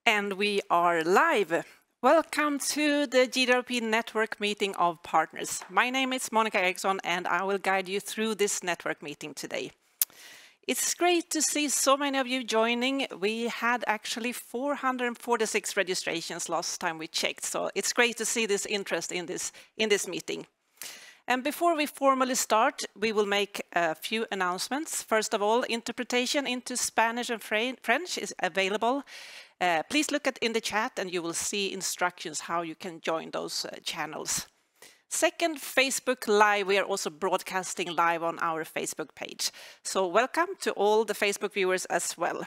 And we are live. Welcome to the GWP Network Meeting of Partners. My name is Monica Eriksson and I will guide you through this network meeting today. It's great to see so many of you joining. We had actually 446 registrations last time we checked, so it's great to see this interest in this meeting. And before we formally start, we will make a few announcements. First of all, interpretation into Spanish and French is available. Please look in the chat and you will see instructions how you can join those channels. Second, Facebook Live. We are also broadcasting live on our Facebook page. So welcome to all the Facebook viewers as well.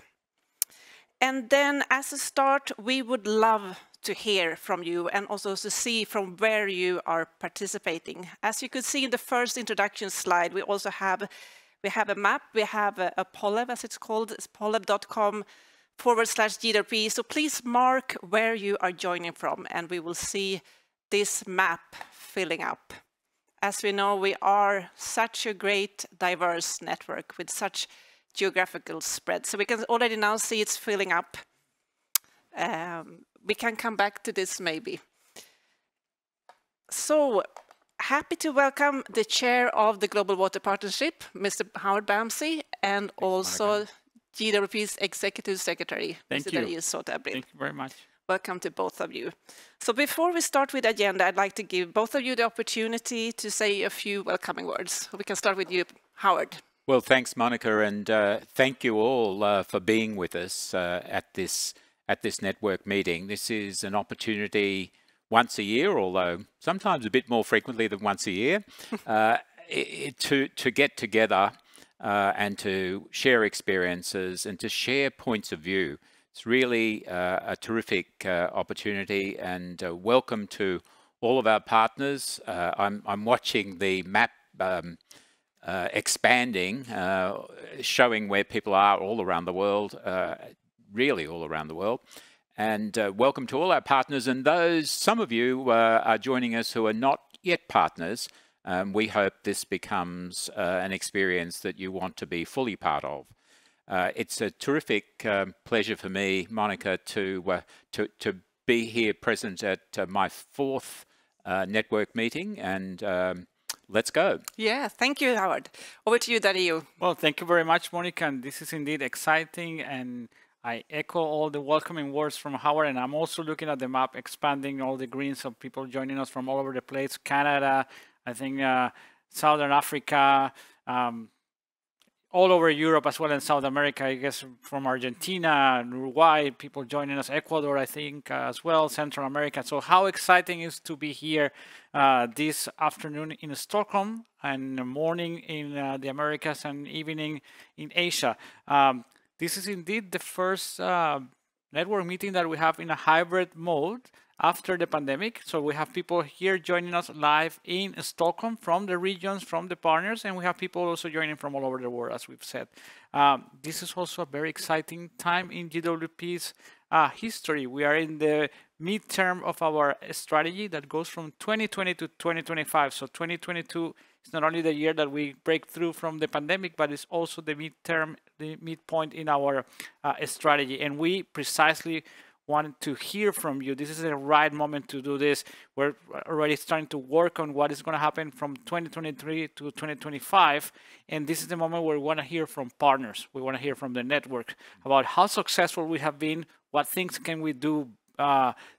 And then as a start, we would love to hear from you and also to see from where you are participating. As you could see in the first introduction slide, we also have a map. We have a Poleb, as it's called. It's poleb.com/GWP. So please mark where you are joining from and we will see this map filling up. As we know, we are such a great diverse network with such geographical spread. So we can already now see it's filling up. We can come back to this maybe. So happy to welcome the chair of the Global Water Partnership, Mr. Howard Bamsey, and also GWP's Executive Secretary, Mr. Darius Sotabril. Thank you very much. Welcome to both of you. So before we start with the agenda, I'd like to give both of you the opportunity to say a few welcoming words. We can start with you, Howard. Well, thanks, Monica, and thank you all for being with us at this network meeting. This is an opportunity once a year, although sometimes a bit more frequently than once a year, to get together and to share experiences and to share points of view. It's really a terrific opportunity, and welcome to all of our partners. I'm watching the map expanding, showing where people are all around the world, really all around the world. And welcome to all our partners, and some of you are joining us who are not yet partners. We hope this becomes an experience that you want to be fully part of. It's a terrific pleasure for me, Monica, to be here present at my fourth network meeting, and let's go. Yeah, thank you, Howard. Over to you, Dario. Well, thank you very much, Monica, and this is indeed exciting, and I echo all the welcoming words from Howard, and I'm also looking at the map, expanding all the greens of people joining us from all over the place, Canada, I think Southern Africa, all over Europe as well, in South America, I guess from Argentina and Uruguay, people joining us, Ecuador, I think, as well, Central America. So how exciting is to be here this afternoon in Stockholm and morning in the Americas and evening in Asia. This is indeed the first network meeting that we have in a hybrid mode after the pandemic. So we have people here joining us live in Stockholm from the regions, from the partners, and we have people also joining from all over the world, as we've said. This is also a very exciting time in GWP's history. We are in the midterm of our strategy that goes from 2020 to 2025. So 2022 is not only the year that we break through from the pandemic, but it's also the midterm, the midpoint in our strategy. And we precisely wanted to hear from you. This is the right moment to do this. We're already starting to work on what is going to happen from 2023 to 2025. And this is the moment where we want to hear from partners. We want to hear from the network about how successful we have been, what things can we do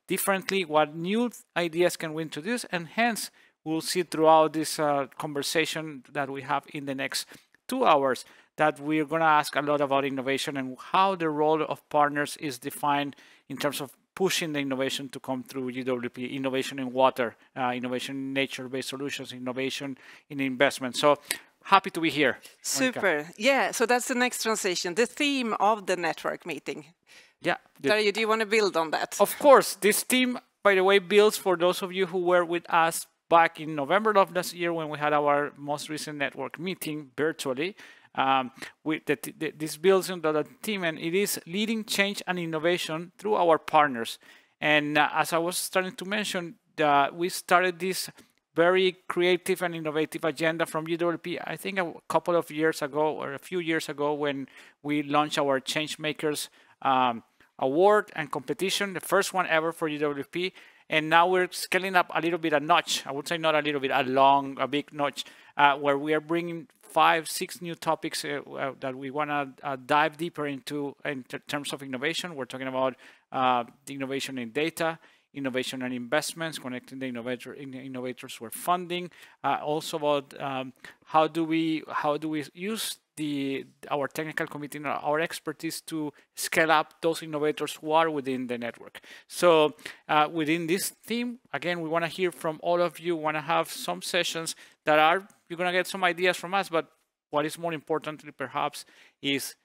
differently, what new ideas can we introduce, and hence we'll see throughout this conversation that we have in the next 2 hours that we're going to ask a lot about innovation and how the role of partners is defined in terms of pushing the innovation to come through GWP, innovation in water, innovation in nature-based solutions, innovation in investment. So happy to be here. Super. Monica. Yeah, so that's the next transition, the theme of the network meeting. Yeah. Dario, do you want to build on that? Of course. This theme, by the way, builds for those of you who were with us back in November of last year when we had our most recent network meeting virtually. This builds on the theme, and it is leading change and innovation through our partners. And as I was starting to mention, we started this very creative and innovative agenda from GWP, I think a couple of years ago or a few years ago when we launched our Changemakers award and competition, the first one ever for GWP. And now we're scaling up a little bit a notch. I would say not a little bit, a big notch, where we are bringing 5-6 new topics that we want to dive deeper into in terms of innovation. We're talking about the innovation in data, innovation and investments, connecting the innovators with funding. Also about how do we use our technical committee, our expertise to scale up those innovators who are within the network. So within this theme, again, we want to hear from all of you, want to have some sessions that you're going to get some ideas from us, but what is more importantly perhaps is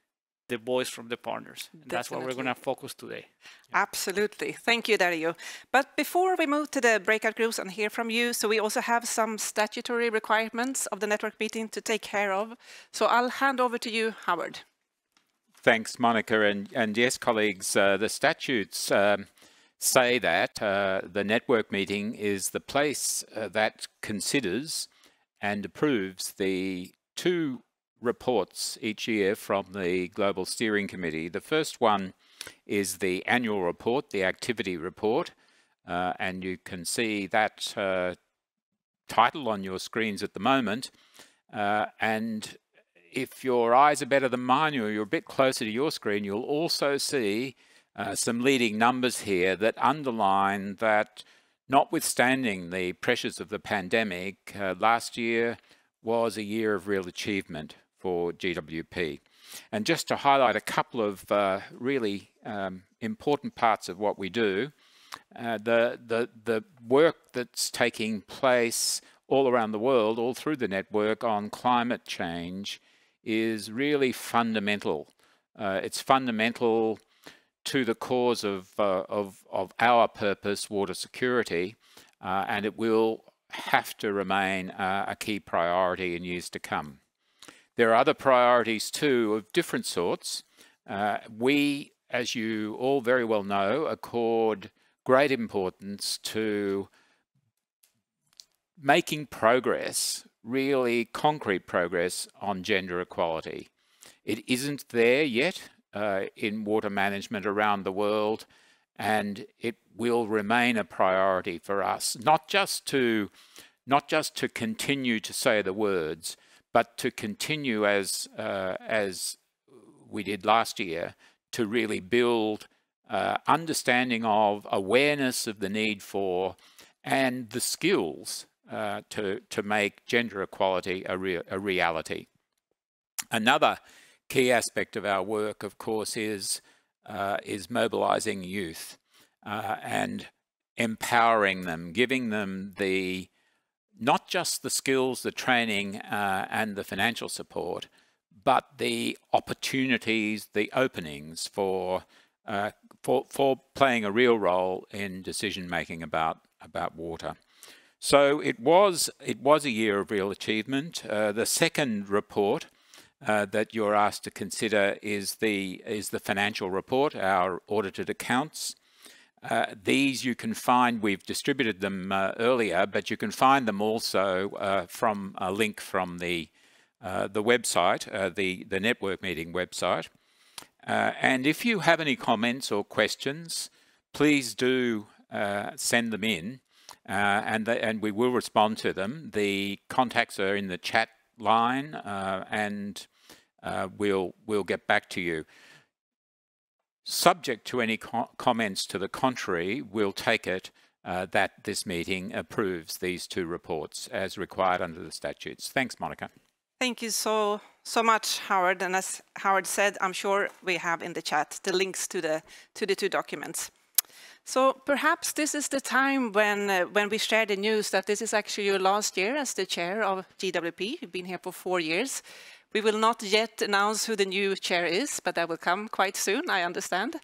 the voice from the partners. And that's what we're going to focus today. Absolutely. Thank you, Dario. But before we move to the breakout groups and hear from you, so we also have some statutory requirements of the network meeting to take care of. So I'll hand over to you, Howard. Thanks, Monica. And yes, colleagues, the statutes say that the network meeting is the place that considers and approves the 2 reports each year from the Global Steering Committee. The first one is the annual report, the activity report, and you can see that title on your screens at the moment. And if your eyes are better than mine, or you're a bit closer to your screen, you'll also see some leading numbers here that underline that, notwithstanding the pressures of the pandemic, last year was a year of real achievement for GWP. And just to highlight a couple of really important parts of what we do, the work that's taking place all around the world, all through the network on climate change is really fundamental. It's fundamental to the cause of our purpose, water security, and it will have to remain a key priority in years to come. There are other priorities too of different sorts. We, as you all very well know, accord great importance to making progress, really concrete progress on gender equality. It isn't there yet in water management around the world, and it will remain a priority for us, not just to continue to say the words, but to continue as we did last year, to really build understanding of, awareness of the need for, and the skills to make gender equality a reality. Another key aspect of our work, of course, is mobilizing youth and empowering them, giving them not just the skills, the training, and the financial support, but the opportunities, the openings for playing a real role in decision making about water. So it was a year of real achievement. The second report that you're asked to consider is the financial report, our audited accounts. These you can find, we've distributed them earlier, but you can find them also from a link from the website, the network meeting website. And if you have any comments or questions, please do send them in, and we will respond to them. The contacts are in the chat line, and we'll get back to you. Subject to any comments to the contrary, we'll take it that this meeting approves these 2 reports as required under the statutes. Thanks, Monica. Thank you so much, Howard. And as Howard said, I'm sure we have in the chat the links to the 2 documents. So perhaps this is the time when we share the news that this is actually your last year as the chair of GWP. You've been here for 4 years. We will not yet announce who the new chair is, but that will come quite soon, I understand.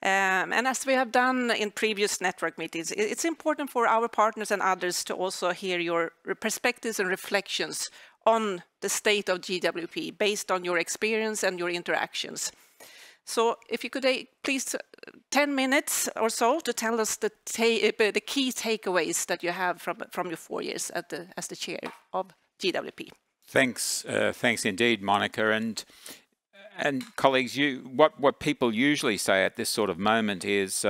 And as we have done in previous network meetings, it's important for our partners and others to also hear your perspectives and reflections on the state of GWP based on your experience and your interactions. So if you could please 10 minutes or so to tell us the key takeaways that you have from your 4 years as the chair of GWP. Thanks indeed, Monica. And And colleagues, what people usually say at this sort of moment is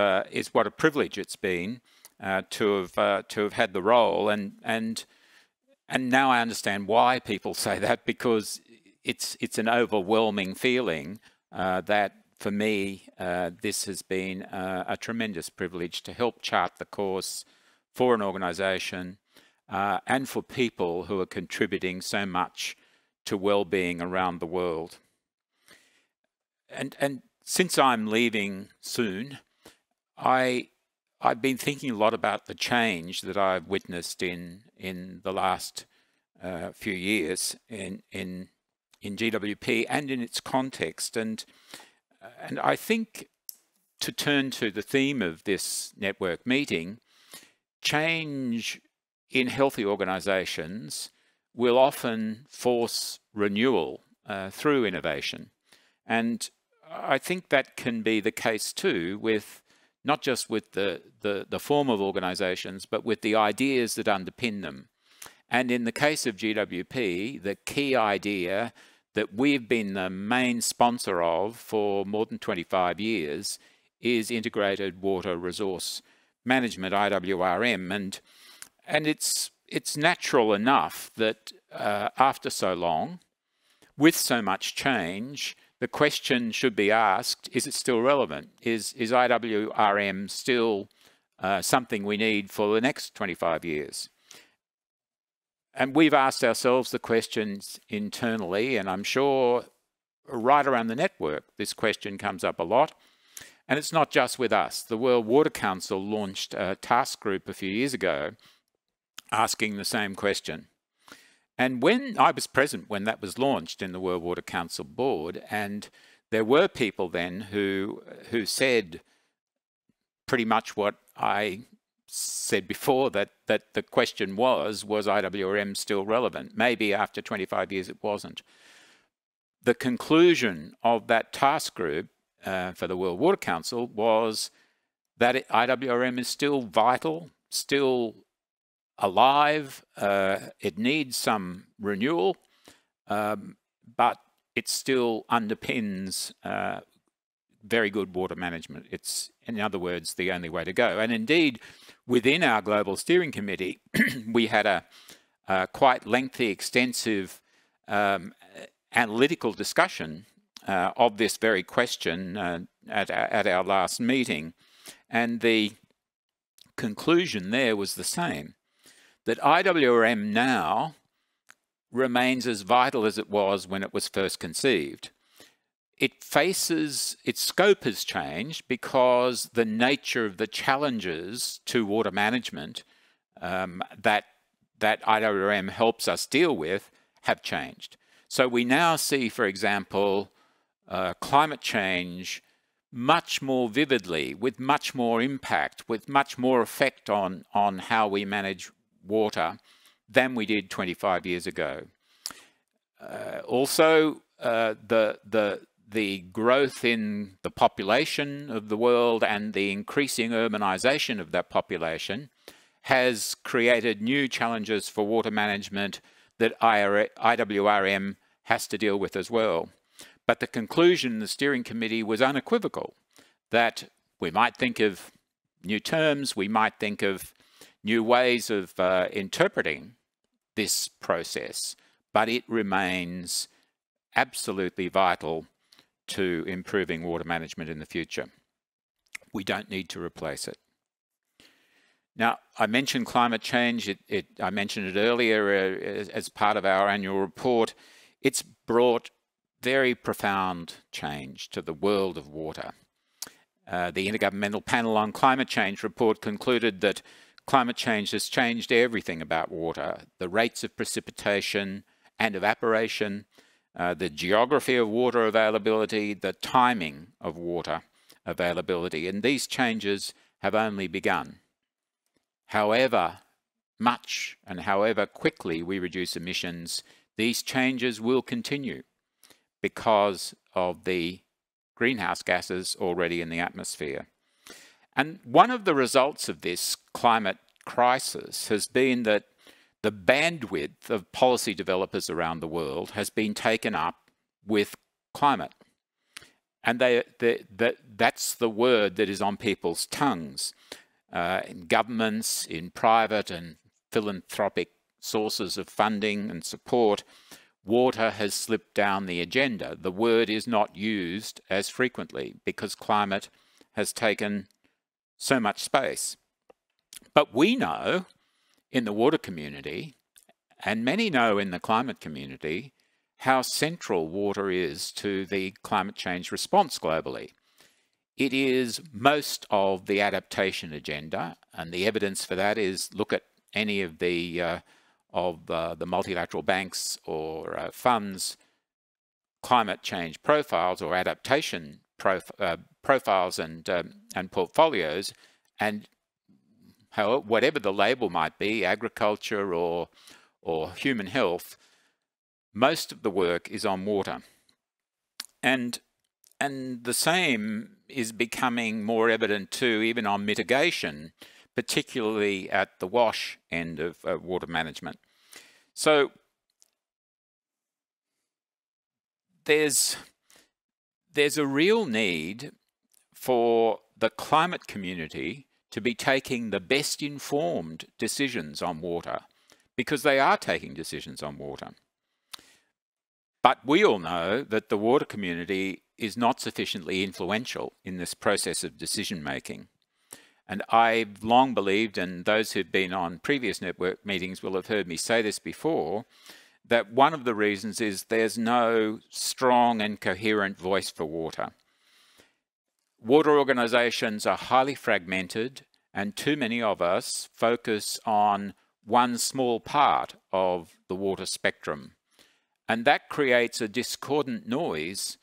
what a privilege it's been to have had the role, and now I understand why people say that, because it's an overwhelming feeling that for me this has been a tremendous privilege to help chart the course for an organisation and for people who are contributing so much to well-being around the world. And since I'm leaving soon, I've been thinking a lot about the change that I've witnessed in the last few years in GWP and in its context, and I think, to turn to the theme of this network meeting, change in healthy organisations will often force renewal through innovation. And I think that can be the case too, with not just with the form of organisations, but with the ideas that underpin them. And in the case of GWP, the key idea that we've been the main sponsor of for more than 25 years is integrated water resource management, IWRM, and it's natural enough that after so long, with so much change, the question should be asked, is it still relevant? Is IWRM still something we need for the next 25 years? And we've asked ourselves the questions internally, and I'm sure right around the network, this question comes up a lot. And it's not just with us. The World Water Council launched a task group a few years ago asking the same question. And when I was present when that was launched in the World Water Council board, and there were people then who said pretty much what I said before, that the question was IWRM still relevant? Maybe after 25 years it wasn't. The conclusion of that task group for the World Water Council was that IWRM is still vital, still alive, it needs some renewal, but it still underpins very good water management. It's, in other words, the only way to go. And indeed, within our Global Steering Committee, we had a quite lengthy, extensive analytical discussion of this very question at our last meeting. And the conclusion there was the same, that IWRM now remains as vital as it was when it was first conceived. Its scope has changed because the nature of the challenges to water management that IWRM helps us deal with have changed. So we now see, for example, climate change much more vividly, with much more impact, with much more effect on how we manage water than we did 25 years ago. Also, the growth in the population of the world and the increasing urbanisation of that population has created new challenges for water management that IWRM has to deal with as well. But the conclusion in the steering committee was unequivocal, that we might think of new terms, we might think of new ways of interpreting this process, but it remains absolutely vital to improving water management in the future. We don't need to replace it. Now, I mentioned climate change. I mentioned it earlier as part of our annual report. It's brought very profound change to the world of water. The Intergovernmental Panel on Climate Change report concluded that climate change has changed everything about water: the rates of precipitation and evaporation, the geography of water availability, the timing of water availability, and these changes have only begun. However much and however quickly we reduce emissions, these changes will continue because of the greenhouse gases already in the atmosphere. And one of the results of this climate crisis has been that the bandwidth of policy developers around the world has been taken up with climate And that's the word that is on people's tongues. In governments, in private and philanthropic sources of funding and support, water has slipped down the agenda. The word is not used as frequently because climate has taken so much space. But we know in the water community, and many know in the climate community, how central water is to the climate change response globally. It is most of the adaptation agenda, and the evidence for that is look at any of the multilateral banks or funds climate change profiles or adaptation profiles and portfolios, and whatever the label might be, agriculture or human health, most of the work is on water. And the same is becoming more evident too, even on mitigation, particularly at the WASH end of water management. So there's a real need for the climate community to be taking the best informed decisions on water, because they are taking decisions on water. But we all know that the water community is not sufficiently influential in this process of decision making. And I've long believed, and those who've been on previous network meetings will have heard me say this before, that one of the reasons is there's no strong and coherent voice for water. Water organisations are highly fragmented, and too many of us focus on one small part of the water spectrum. And that creates a discordant noise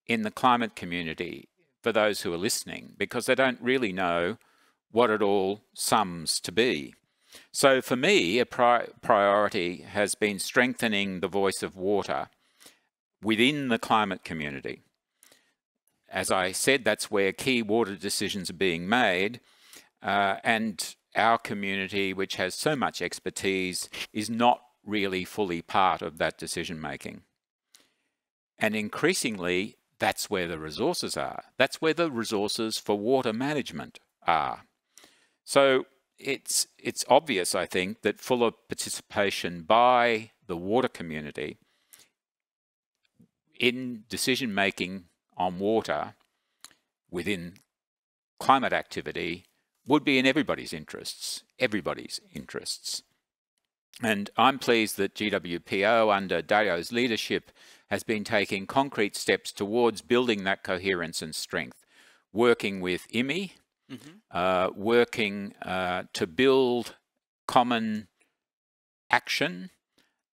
in the climate community for those who are listening, because they don't really know what it all sums to be. So for me, a priority has been strengthening the voice of water within the climate community. As I said, that's where key water decisions are being made, and our community, which has so much expertise, is not really fully part of that decision making. And increasingly, that's where the resources are. That's where the resources for water management are. So it's obvious, I think, that fuller participation by the water community in decision making on water within climate activity would be in everybody's interests. And I'm pleased that GWPO, under Dario's leadership, has been taking concrete steps towards building that coherence and strength, working with IMI, working to build common action,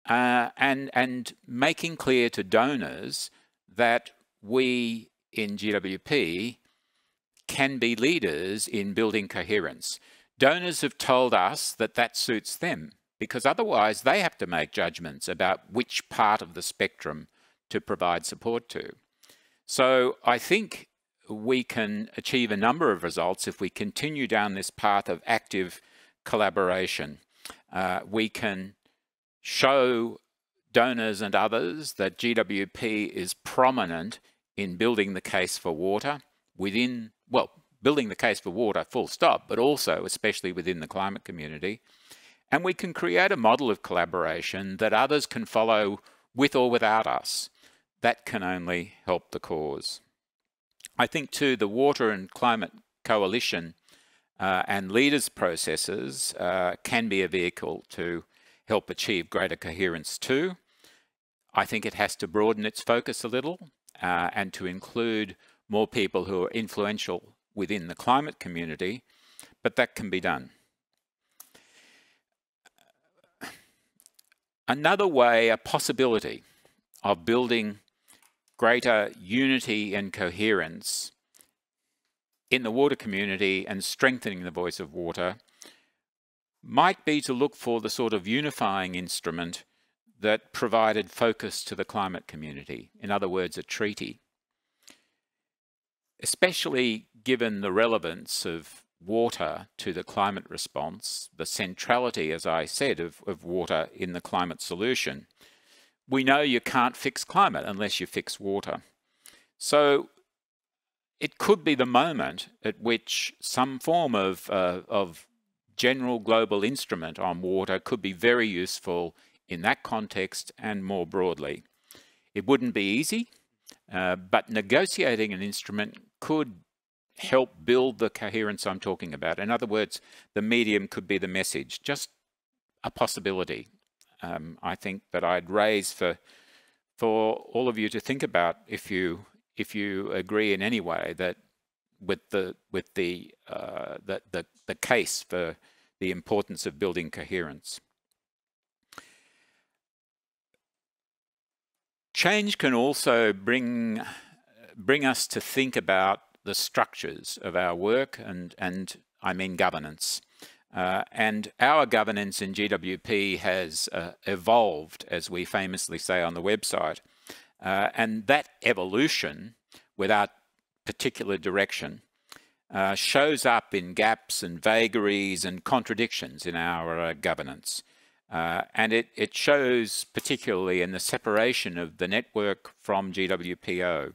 and making clear to donors that we in GWP can be leaders in building coherence. Donors have told us that that suits them, because otherwise they have to make judgments about which part of the spectrum to provide support to. So I think we can achieve a number of results if we continue down this path of active collaboration. We can show donors and others that GWP is prominent in building the case for water within, well, building the case for water full stop, but also especially within the climate community. And we can create a model of collaboration that others can follow with or without us. That can only help the cause. I think too, the Water and Climate Coalition and leaders processes can be a vehicle to help achieve greater coherence too. I think it has to broaden its focus a little and to include more people who are influential within the climate community, but that can be done. Another way, a possibility of building greater unity and coherence in the water community and strengthening the voice of water might be to look for the sort of unifying instrument that provided focus to the climate community. In other words, a treaty. Especially given the relevance of water to the climate response, the centrality, as I said, of water in the climate solution. We know you can't fix climate unless you fix water. So it could be the moment at which some form of general global instrument on water could be very useful in that context and more broadly. It wouldn't be easy, but negotiating an instrument could help build the coherence I'm talking about. In other words, the medium could be the message, just a possibility. I think that I'd raise for all of you to think about if you agree in any way that with the case for the importance of building coherence. Change can also bring us to think about the structures of our work, and I mean governance. And our governance in GWP has evolved, as we famously say on the website. And that evolution, without particular direction, shows up in gaps and vagaries and contradictions in our governance. And it shows particularly in the separation of the network from GWPO.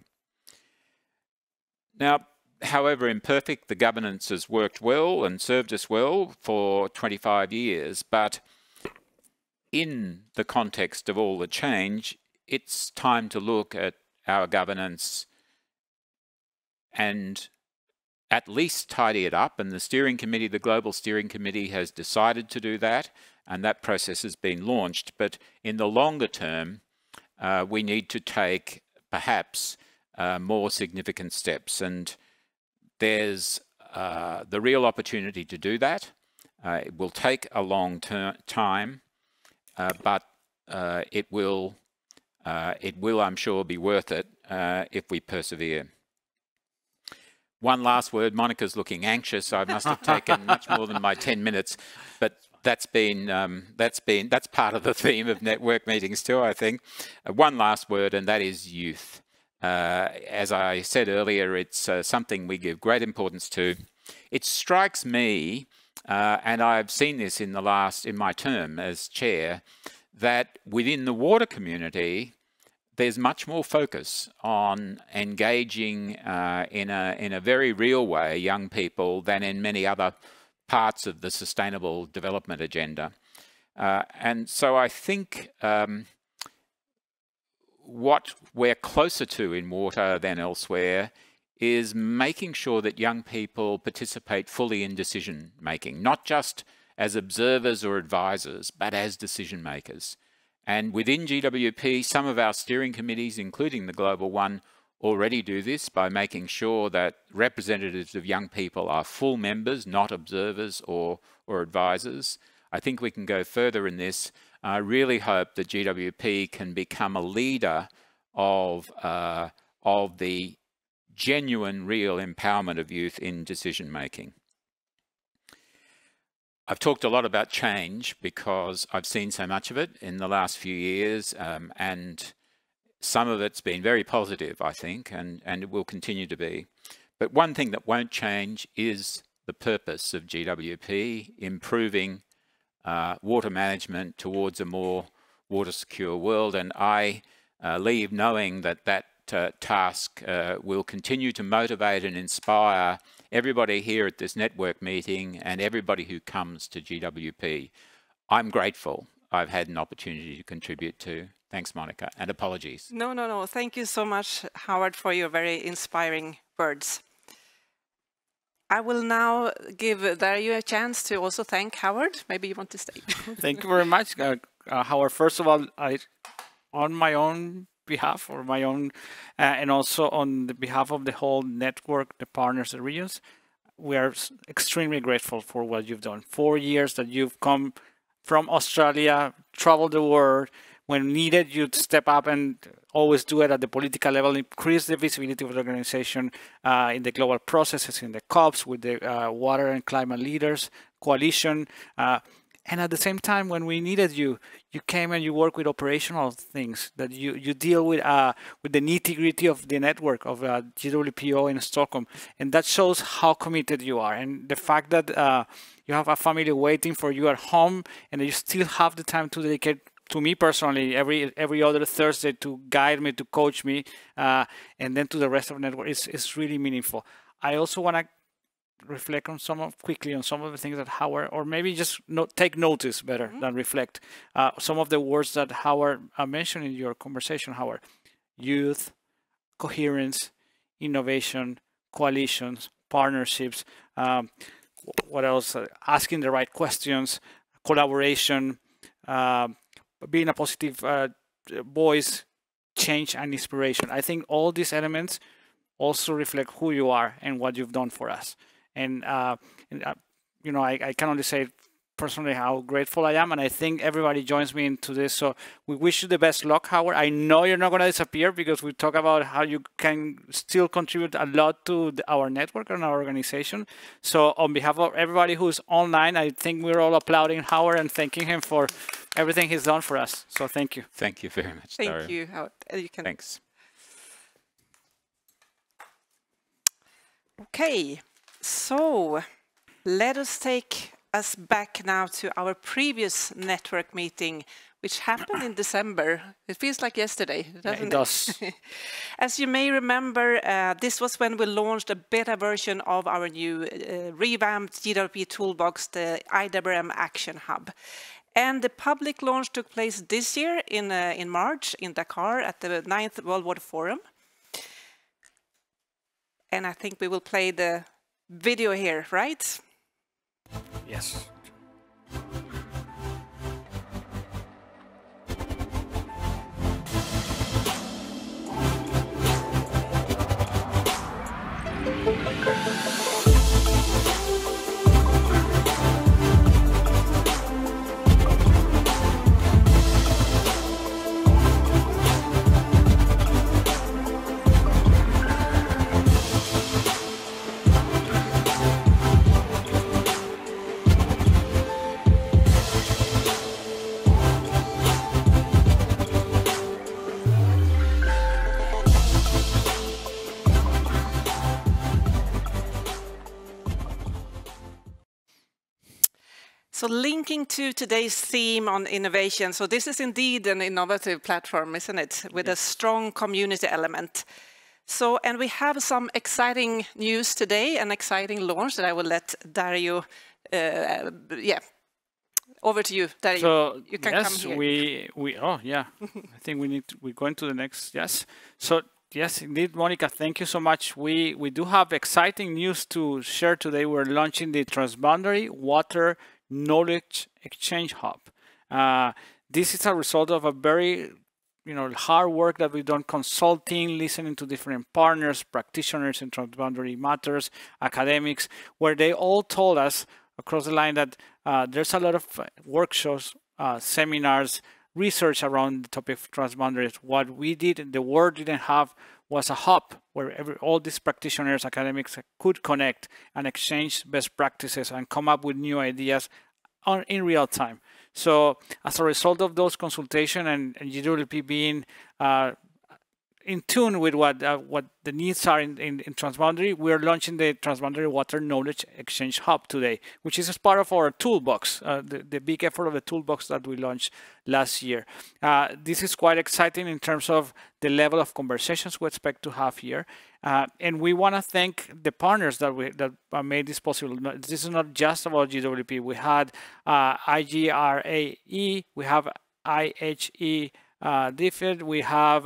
Now, however imperfect, the governance has worked well and served us well for 25 years, but in the context of all the change, it's time to look at our governance and at least tidy it up. And the steering committee, the global steering committee, has decided to do that, and that process has been launched. But in the longer term, we need to take perhaps more significant steps, and there's the real opportunity to do that. It will take a long time, but it will, I'm sure, be worth it if we persevere. One last word. Monica's looking anxious. I must have taken much more than my 10 minutes, but that's part of the theme of network meetings too, I think. One last word, and that is youth. As I said earlier, it's something we give great importance to. It strikes me, and I've seen this in my term as chair, that within the water community, there's much more focus on engaging in a very real way young people than in many other parts of the sustainable development agenda. And so I think what we're closer to in water than elsewhere is making sure that young people participate fully in decision making, not just as observers or advisors, but as decision makers. And within GWP, some of our steering committees, including the global one, already do this by making sure that representatives of young people are full members, not observers or advisors. I think we can go further in this. I really hope that GWP can become a leader of the genuine, real empowerment of youth in decision making. I've talked a lot about change because I've seen so much of it in the last few years, and some of it's been very positive, I think, and it will continue to be. But one thing that won't change is the purpose of GWP, improving water management towards a more water secure world. And I leave knowing that task will continue to motivate and inspire everybody here at this network meeting and everybody who comes to GWP. I'm grateful I've had an opportunity to contribute to. Thanks, Monica, and apologies. No. Thank you so much, Howard, for your very inspiring words. I will now give Dario a chance to also thank Howard. Maybe you want to stay. Thank you very much, Howard. First of all, on my own behalf, or my own, and also on the behalf of the whole network, the partners, the regions, we are extremely grateful for what you've done. 4 years that you've come from Australia, traveled the world. When needed, you'd step up and always do it at the political level, increase the visibility of the organization in the global processes, in the COPs, with the water and climate leaders coalition. And at the same time, when we needed you, you came and you work with operational things, that you deal with the nitty-gritty of the network of GWPO in Stockholm. And that shows how committed you are. And the fact that you have a family waiting for you at home and you still have the time to dedicate to me personally, every other Thursday to guide me, to coach me, and then to the rest of the network, it's really meaningful. I also want to reflect on quickly on some of the things that Howard, or maybe just take notice better than reflect. Some of the words that Howard mentioned in your conversation, Howard: youth, coherence, innovation, coalitions, partnerships. What else? Asking the right questions, collaboration, being a positive voice, change, and inspiration. I think all these elements also reflect who you are and what you've done for us. And you know, I can only say personally how grateful I am, and I think everybody joins me into this. So we wish you the best luck, Howard. I know you're not going to disappear, because we talk about how you can still contribute a lot to our network and our organization. So on behalf of everybody who's online, I think we're all applauding Howard and thanking him for everything he's done for us. So thank you. Thank you very much, Thank Dario. you, Howard. Thanks. Okay, so let us take us back now to our previous network meeting, which happened in December. It feels like yesterday, doesn't it does. As you may remember, this was when we launched a beta version of our new revamped GWP toolbox, the IWM Action Hub. And the public launch took place this year in March in Dakar at the 9th World Water Forum. And I think we will play the video here, right? Yes. So linking to today's theme on innovation, so this is indeed an innovative platform, isn't it? With a strong community element. So, and we have some exciting news today, an exciting launch that I will let Dario, over to you, Dario. So you can yes, come here. I think we're going to the next, yes. So yes, indeed, Monica, thank you so much. We do have exciting news to share today. We're launching the Transboundary Water Knowledge Exchange Hub. This is a result of a very hard work that we've done, consulting, listening to different partners, practitioners in transboundary matters, academics, where they all told us across the line that there's a lot of workshops, seminars, research around the topic of transboundaries. What we did, the world didn't have, was a hub where all these practitioners, academics could connect and exchange best practices and come up with new ideas in real time. So as a result of those consultations and GWP being in tune with what the needs are in Transboundary, we're launching the Transboundary Water Knowledge Exchange Hub today, which is as part of our toolbox, the big effort of the toolbox that we launched last year. This is quite exciting in terms of the level of conversations we expect to have here. And we want to thank the partners that made this possible. This is not just about GWP. We had IGRAE, we have IHE, DFID, we have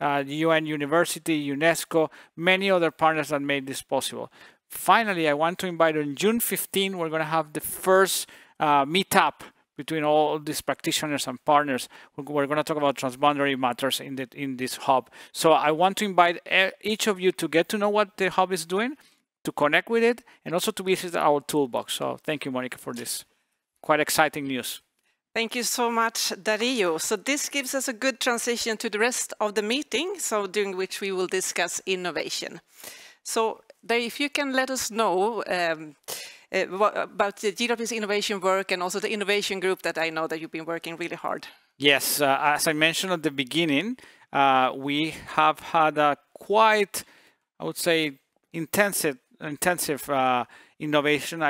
UN University, UNESCO, many other partners that made this possible. Finally, I want to invite on June 15, we're going to have the first meetup between all these practitioners and partners. We're going to talk about transboundary matters in this hub. So I want to invite each of you to get to know what the hub is doing, to connect with it, and also to visit our toolbox. So thank you, Monica, for this quite exciting news. Thank you so much, Dario. So this gives us a good transition to the rest of the meeting, so during which we will discuss innovation. So Dario, if you can let us know about the GWP's innovation work and also the innovation group that I know that you've been working really hard. Yes, as I mentioned at the beginning, we have had a quite, I would say, intensive innovation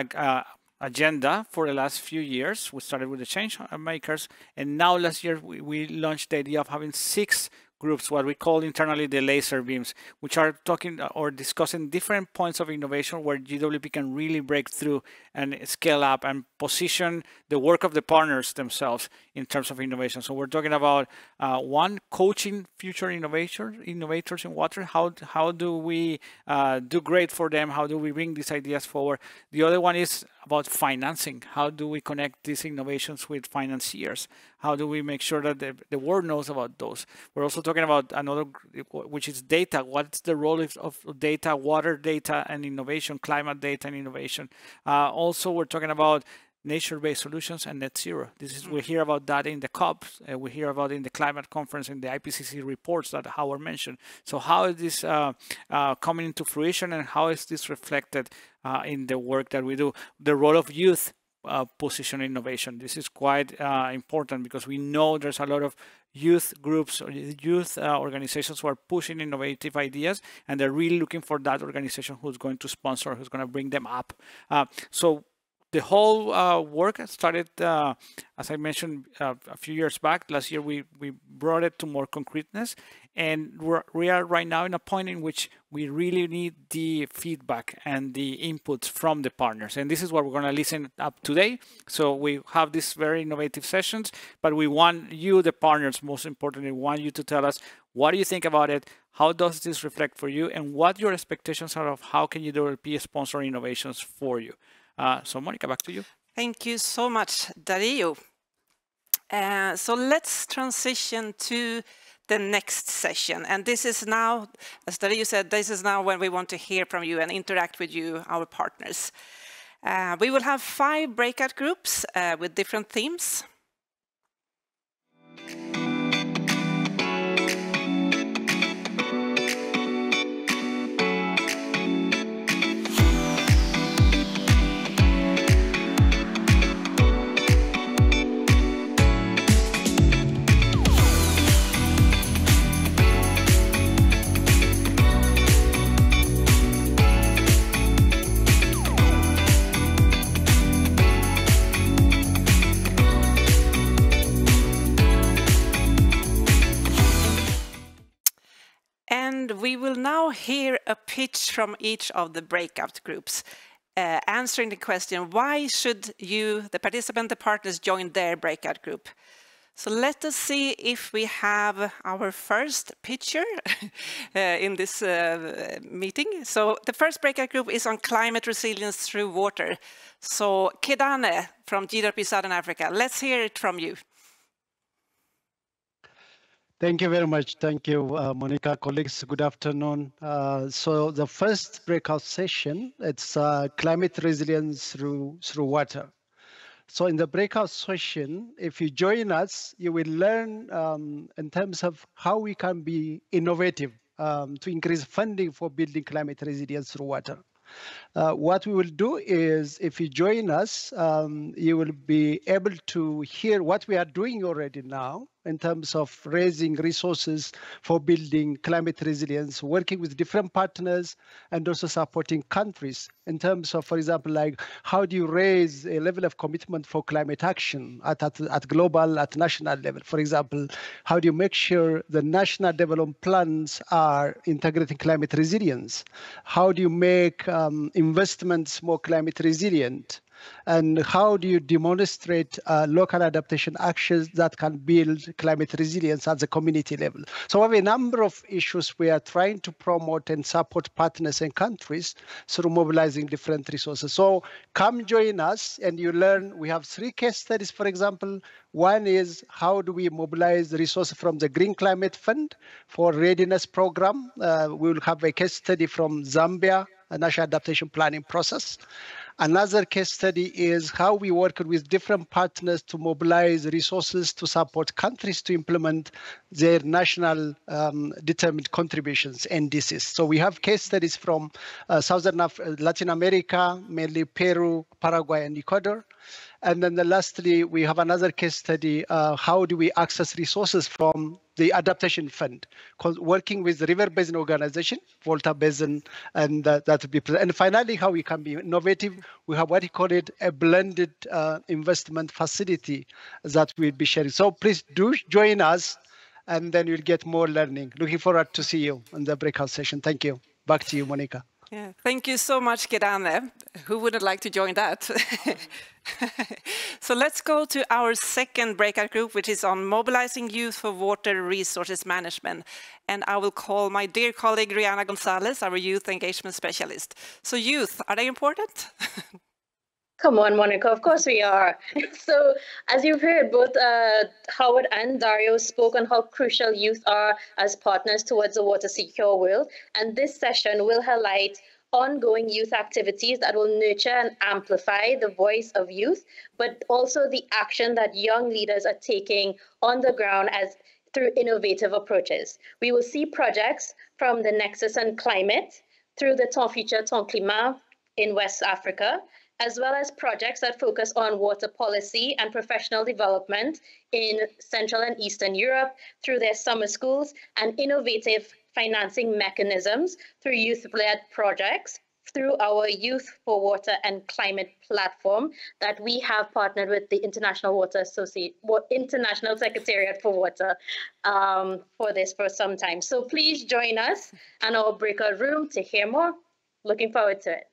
agenda for the last few years. We started with the change makers, and now last year we launched the idea of having 6 groups, what we call internally the laser beams, which are talking or discussing different points of innovation where GWP can really break through and scale up and position the work of the partners themselves in terms of innovation. So we're talking about one, coaching future innovators in water. How do we do great for them? How do we bring these ideas forward? The other one is about financing. How do we connect these innovations with financiers? How do we make sure that the world knows about those? We're also talking about another, which is data. What's the role of data, water data and innovation, climate data and innovation? Also, we're talking about nature-based solutions and net zero. We hear about that in the COPs, we hear about it in the climate conference, in the IPCC reports that Howard mentioned. So how is this coming into fruition, and how is this reflected in the work that we do? The role of youth position innovation. This is quite important because we know there's a lot of youth groups or youth organizations who are pushing innovative ideas, and they're really looking for that organization who's going to sponsor, who's going to bring them up. So the whole work started, as I mentioned, a few years back. Last year, we brought it to more concreteness. And we are right now in a point in which we really need the feedback and the inputs from the partners. And this is what we're going to listen up today. So we have these very innovative sessions, but we want you, the partners, most importantly, want you to tell us, what do you think about it? How does this reflect for you? And what your expectations are of how can GWP sponsor innovations for you? So Monica, back to you. Thank you so much, Dario. So let's transition to the next session. And this is now, as Dario said, this is now when we want to hear from you and interact with you, our partners. We will have 5 breakout groups with different themes. And we will now hear a pitch from each of the breakout groups, answering the question, why should you, the participant, the partners, join their breakout group? So let us see if we have our first pitcher in this meeting. So the first breakout group is on climate resilience through water. So Kedane from GWP Southern Africa, let's hear it from you. Thank you very much. Thank you, Monica, colleagues. Good afternoon. So the first breakout session, it's climate resilience through water. So in the breakout session, if you join us, you will learn in terms of how we can be innovative to increase funding for building climate resilience through water. What we will do is, if you join us, you will be able to hear what we are doing already now in terms of raising resources for building climate resilience, working with different partners, and also supporting countries in terms of, for example, like how do you raise a level of commitment for climate action at global, at national level? For example, how do you make sure the national development plans are integrating climate resilience? How do you make investments more climate resilient? And how do you demonstrate local adaptation actions that can build climate resilience at the community level? So we have a number of issues we are trying to promote and support partners and countries through mobilizing different resources. So come join us and you learn. We have 3 case studies, for example. One is how do we mobilize resources from the Green Climate Fund for readiness program. We will have a case study from Zambia, a national adaptation planning process. Another case study is how we work with different partners to mobilize resources to support countries to implement their national determined contributions, NDCs. So we have case studies from Southern Latin America, mainly Peru, Paraguay, and Ecuador. And then lastly, we have another case study, how do we access resources from the Adaptation Fund, working with the River Basin Organization, Volta Basin, and that would be present. And finally, how we can be innovative we have what you call it, a blended investment facility that we'll be sharing. So please do join us, and then you'll get more learning. Looking forward to see you in the breakout session. Thank you. Back to you, Monica. Yeah, thank you so much, Kedane. Who wouldn't like to join that? So let's go to our second breakout group, which is on mobilizing youth for water resources management. And I will call my dear colleague, Rihanna Gonzalez, our youth engagement specialist. So youth, are they important? Come on, Monica, of course we are. So as you've heard, both Howard and Dario spoke on how crucial youth are as partners towards a water secure world. And this session will highlight ongoing youth activities that will nurture and amplify the voice of youth, but also the action that young leaders are taking on the ground through innovative approaches. We will see projects from the Nexus on Climate through the Ton Future, Ton Climat in West Africa, as well as projects that focus on water policy and professional development in Central and Eastern Europe through their summer schools, and innovative financing mechanisms through youth-led projects through our Youth for Water and Climate platform that we have partnered with the International Secretariat for Water for this for some time. So please join us in our breakout room to hear more. Looking forward to it.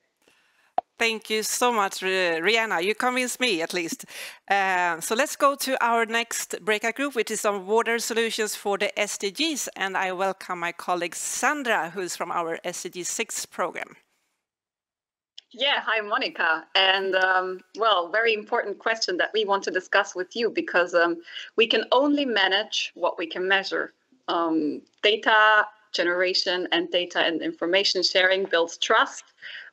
Thank you so much, Rihanna. You convinced me, at least. So let's go to our next breakout group, which is on water solutions for the SDGs. And I welcome my colleague Sandra, who's from our SDG 6 program. Yeah, hi, Monica. And well, very important question that we want to discuss with you, because we can only manage what we can measure. Data generation and data and information sharing builds trust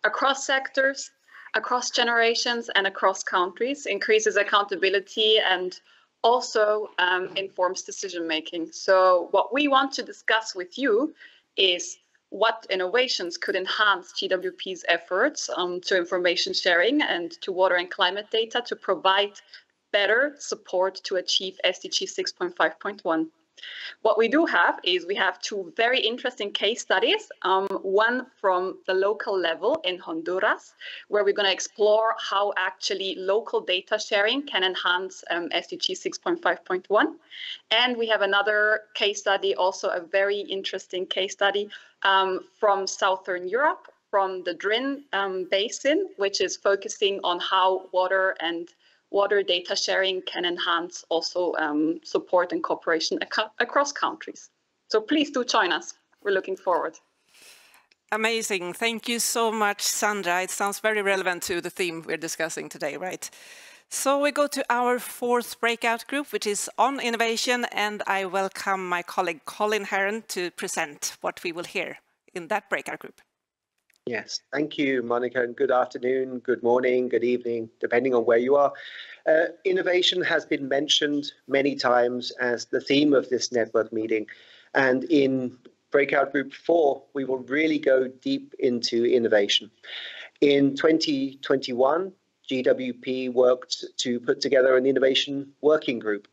across sectors, across generations, and across countries, increases accountability, and also informs decision-making. So what we want to discuss with you is what innovations could enhance GWP's efforts to information sharing and to water and climate data to provide better support to achieve SDG 6.5.1. What we do have is we have two very interesting case studies, one from the local level in Honduras, where we're going to explore how actually local data sharing can enhance SDG 6.5.1. And we have another case study, also a very interesting case study from Southern Europe, from the Drin Basin, which is focusing on how water data sharing can enhance also support and cooperation across countries. So please do join us. We're looking forward. Amazing. Thank you so much, Sandra. It sounds very relevant to the theme we're discussing today, right? So we go to our fourth breakout group, which is on innovation, and I welcome my colleague Colin Heron to present what we will hear in that breakout group. Yes, thank you, Monica, and good afternoon, good morning, good evening, depending on where you are. Innovation has been mentioned many times as the theme of this network meeting. And in Breakout Group 4, we will really go deep into innovation. In 2021, GWP worked to put together an innovation working group,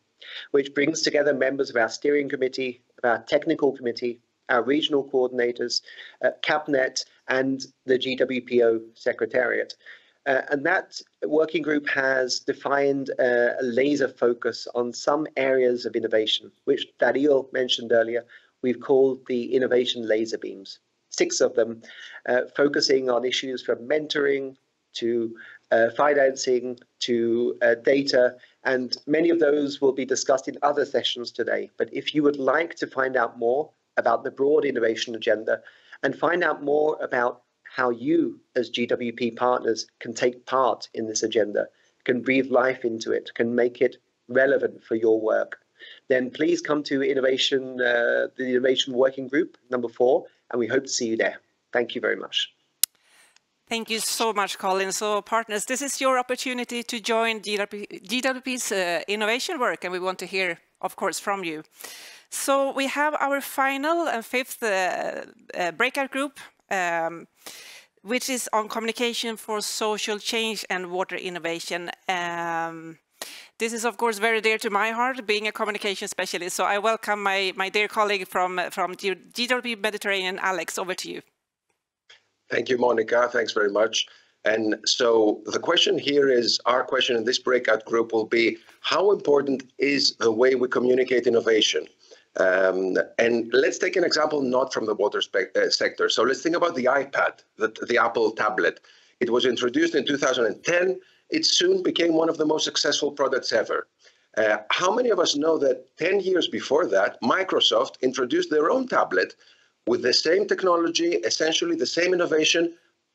which brings together members of our steering committee, of our technical committee, our regional coordinators, CAPNet, and the GWPO Secretariat. And that working group has defined a laser focus on some areas of innovation, which Dario mentioned earlier, we've called the innovation laser beams. 6 of them, focusing on issues from mentoring to financing to data, and many of those will be discussed in other sessions today. But if you would like to find out more about the broad innovation agenda and find out more about how you as GWP partners can take part in this agenda, can breathe life into it, can make it relevant for your work, then please come to the Innovation Working Group number 4, and we hope to see you there. Thank you very much. Thank you so much, Colin. So partners, this is your opportunity to join GWP's innovation work, and we want to hear, of course, from you. So we have our final and 5th breakout group, which is on communication for social change and water innovation. This is, of course, very dear to my heart, being a communication specialist. So I welcome my dear colleague from GWP Mediterranean, Alex. Over to you. Thank you, Monica. Thanks very much. And so the question here is, our question in this breakout group will be, how important is the way we communicate innovation? And let's take an example not from the water sector. So let's think about the iPad, the Apple tablet. It was introduced in 2010. It soon became one of the most successful products ever. How many of us know that 10 years before that, Microsoft introduced their own tablet with the same technology, essentially the same innovation,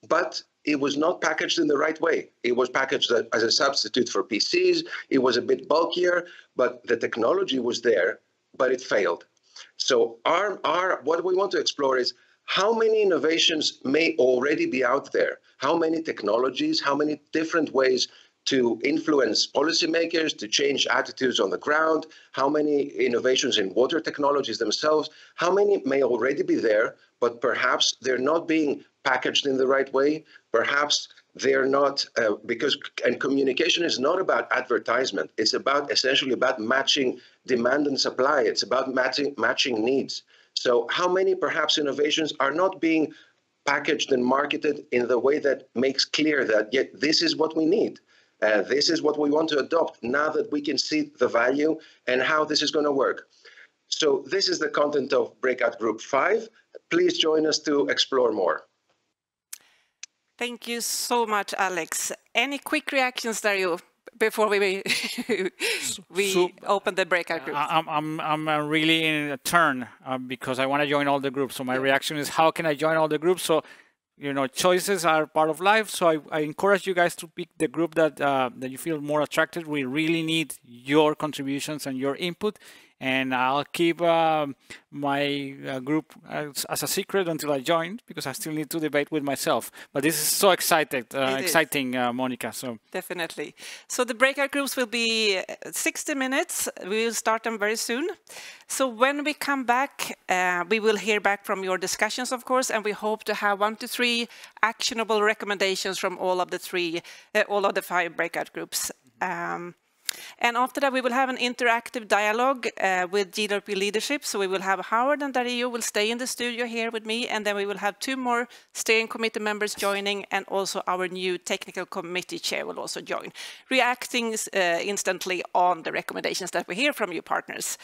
but it was not packaged in the right way. It was packaged as a substitute for PCs. It was a bit bulkier, but the technology was there, but it failed. So what we want to explore is how many innovations may already be out there, how many technologies, how many different ways to influence policymakers, to change attitudes on the ground, how many innovations in water technologies themselves, how many may already be there, but perhaps they're not being packaged in the right way. Perhaps they're not, and communication is not about advertisement. It's essentially about matching demand and supply. It's about matching needs. So how many perhaps innovations are not being packaged and marketed in the way that makes clear that yet this is what we need. This is what we want to adopt now that we can see the value and how this is going to work. So this is the content of Breakout Group 5. Please join us to explore more. Thank you so much, Alex. Any quick reactions, Dario, before we open the breakout group? I'm really in a turn because I want to join all the groups. So my reaction is, how can I join all the groups? So, you know, choices are part of life. So I encourage you guys to pick the group that you feel more attracted. We really need your contributions and your input. And I'll keep my group as a secret until I join, because I still need to debate with myself. But this is so exciting, Monica. So definitely. So the breakout groups will be 60 minutes. We will start them very soon. So when we come back, we will hear back from your discussions, of course, and we hope to have 1 to 3 actionable recommendations from all of the 5 breakout groups. And after that, we will have an interactive dialogue with GWP leadership. So we will have Howard and Dario will stay in the studio here with me, and then we will have 2 more steering committee members joining, and also our new technical committee chair will also join, reacting instantly on the recommendations that we hear from you partners.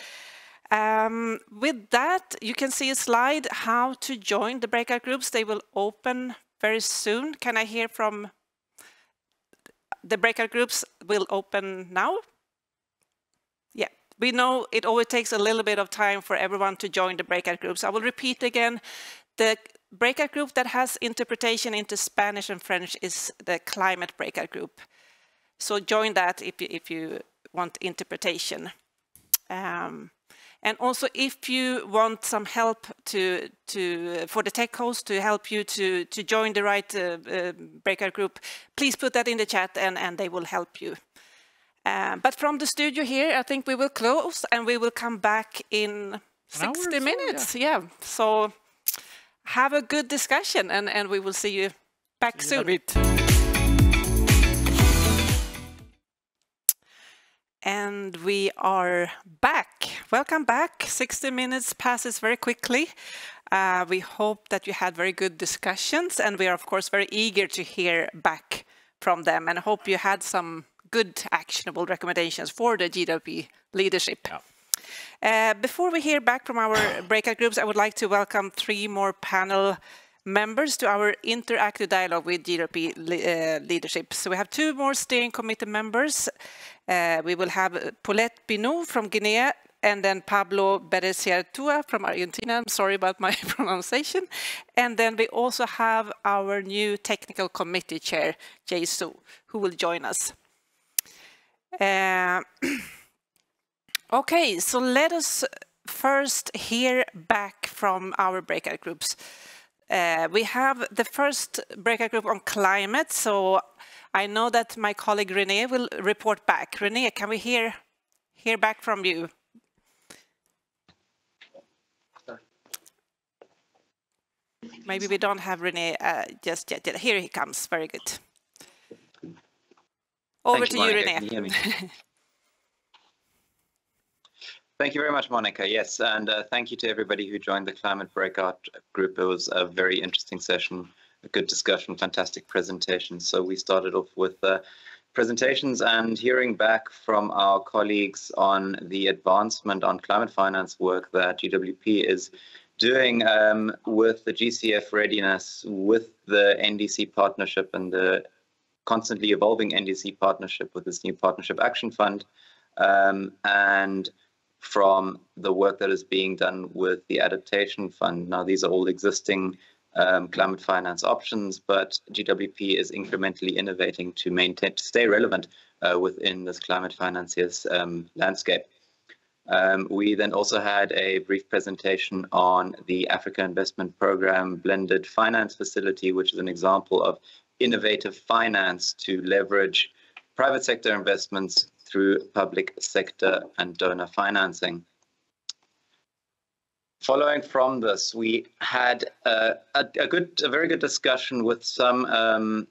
With that, you can see a slide how to join the breakout groups. They will open very soon. Can I hear from the breakout groups? Will open now? Yeah, we know it always takes a little bit of time for everyone to join the breakout groups. I will repeat again, the breakout group that has interpretation into Spanish and French is the climate breakout group. So join that if you want interpretation. And also, if you want some help for the tech host to help you to join the right breakout group, please put that in the chat and they will help you. But from the studio here, I think we will close and we will come back in 60 minutes. Yeah. So have a good discussion and we will see you back soon. And we are back. Welcome back. 60 minutes passes very quickly. We hope that you had very good discussions, and we are, of course, very eager to hear back from them, and hope you had some good actionable recommendations for the GWP leadership. Yeah. Before we hear back from our breakout groups, I would like to welcome 3 more panel members to our interactive dialogue with GWP leadership. So we have 2 more steering committee members. We will have Paulette Pinot from Guinea, and then Pablo Bereciartua from Argentina. I'm sorry about my pronunciation. And then we also have our new technical committee chair, Jay Su, who will join us. Okay, so let us first hear back from our breakout groups. We have the first breakout group on climate, so I know that my colleague René will report back. René, can we hear back from you? Maybe we don't have René just yet. Here he comes. Very good. Over to you, René. Can you hear me? Thank you very much, Monica. Yes, and thank you to everybody who joined the Climate Breakout group. It was a very interesting session a good discussion, fantastic presentation. So we started off with presentations and hearing back from our colleagues on the advancement on climate finance work that GWP is doing with the GCF readiness, with the NDC partnership and the constantly evolving NDC partnership with this new Partnership Action Fund, and from the work that is being done with the Adaptation Fund. Now, these are all existing climate finance options, but GWP is incrementally innovating to maintain, to stay relevant within this climate financiers landscape. We then also had a brief presentation on the Africa Investment Program Blended Finance Facility, which is an example of innovative finance to leverage private sector investments through public sector and donor financing. Following from this, we had a very good discussion with some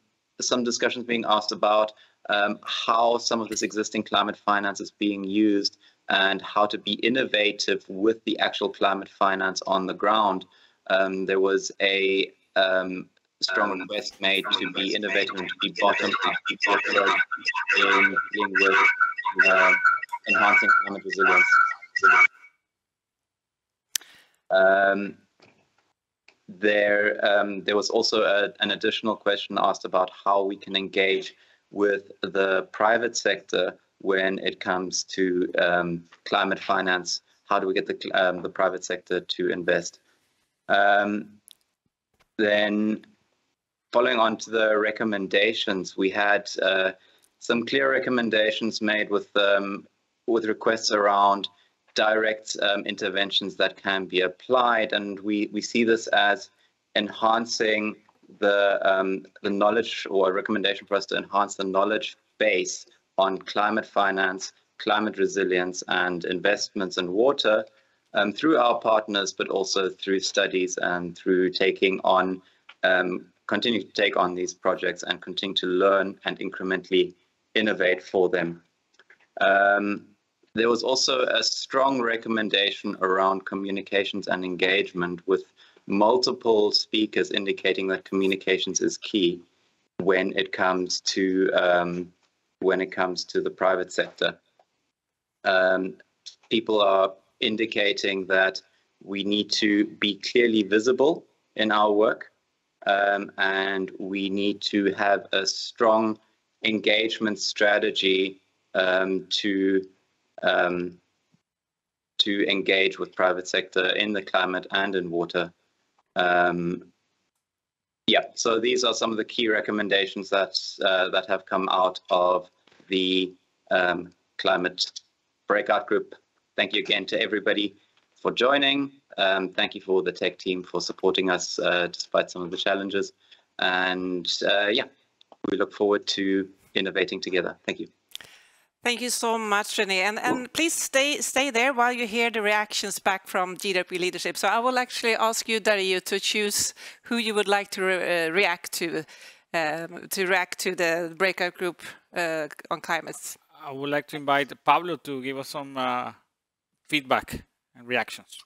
discussions being asked about how some of this existing climate finance is being used and how to be innovative with the actual climate finance on the ground. There was a strong request made to be innovative and to be bottom-up in dealing with enhancing climate resilience. There was also an additional question asked about how we can engage with the private sector when it comes to climate finance. How do we get the private sector to invest? Then following on to the recommendations, we had some clear recommendations made with requests around direct interventions that can be applied, and we see this as enhancing the knowledge, or a recommendation for us to enhance the knowledge base on climate finance, climate resilience, and investments in water through our partners, but also through studies and through taking on, continue to take on these projects and continue to learn and incrementally innovate for them. There was also a strong recommendation around communications and engagement, with multiple speakers indicating that communications is key when it comes to the private sector. People are indicating that we need to be clearly visible in our work, and we need to have a strong engagement strategy to engage with private sector in the climate and in water. So these are some of the key recommendations that have come out of the climate breakout group. Thank you again to everybody for joining. Thank you for the tech team for supporting us despite some of the challenges. And we look forward to innovating together. Thank you. Thank you so much, René. And please stay there while you hear the reactions back from GWP leadership. So I will actually ask you, Dario, to choose who you would like to react to the breakout group on climate. I would like to invite Pablo to give us some feedback and reactions.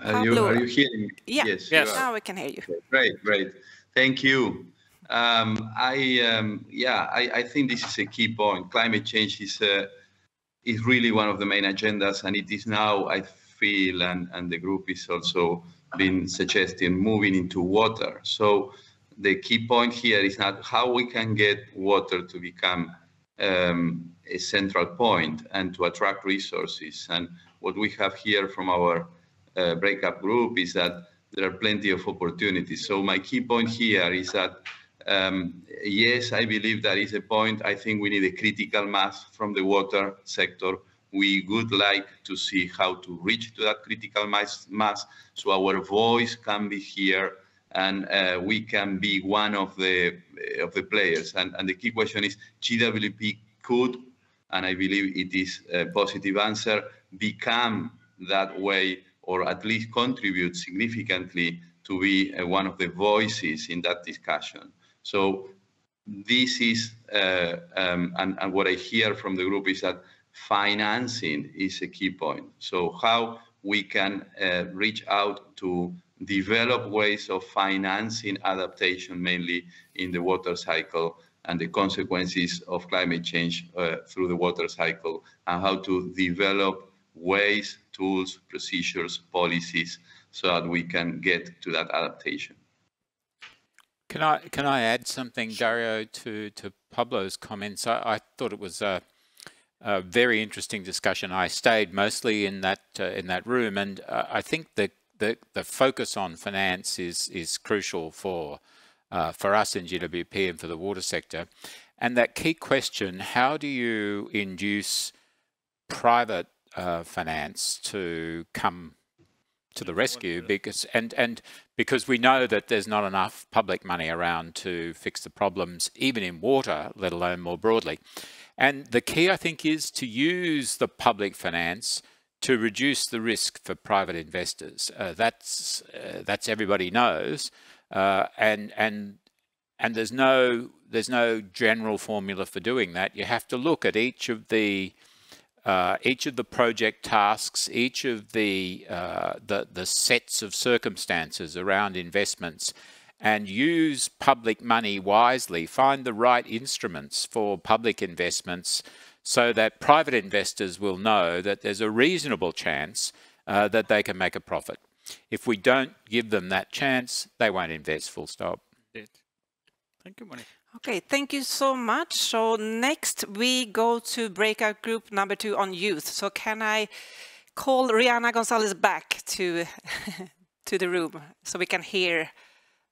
Are you hearing me? Yeah. Yes. Now we can hear you. Okay, great. Thank you. I think this is a key point. Climate change is really one of the main agendas, and it is now, I feel, and the group is also been suggesting moving into water. So the key point here is not how we can get water to become a central point and to attract resources. And what we have here from our breakup group is that there are plenty of opportunities. So my key point here is that yes, I believe that is a point. I think we need a critical mass from the water sector. We would like to see how to reach to that critical mass so our voice can be here and we can be one of the players. And the key question is, GWP could, and I believe it is a positive answer, become that way, or at least contribute significantly to be one of the voices in that discussion. So this is, and what I hear from the group is that financing is a key point. So how we can reach out to develop ways of financing adaptation, mainly in the water cycle, and the consequences of climate change through the water cycle, and how to develop ways, tools, procedures, policies, so that we can get to that adaptation. Can I add something, Dario, to Pablo's comments? I thought it was a very interesting discussion. I stayed mostly in that room, and I think the focus on finance is crucial for us in GWP and for the water sector. And that key question: how do you induce private finance to come to the rescue? Because we know that there's not enough public money around to fix the problems, even in water, let alone more broadly. And the key, I think, is to use the public finance to reduce the risk for private investors. That's everybody knows, and there's no general formula for doing that. You have to look at each of the project tasks, each of the sets of circumstances around investments, and use public money wisely. Find the right instruments for public investments so that private investors will know that there's a reasonable chance that they can make a profit. If we don't give them that chance, they won't invest, full stop. Thank you, Monica. Okay, thank you so much. So next we go to breakout group number 2 on youth. So can I call Rihanna Gonzalez back to the room so we can hear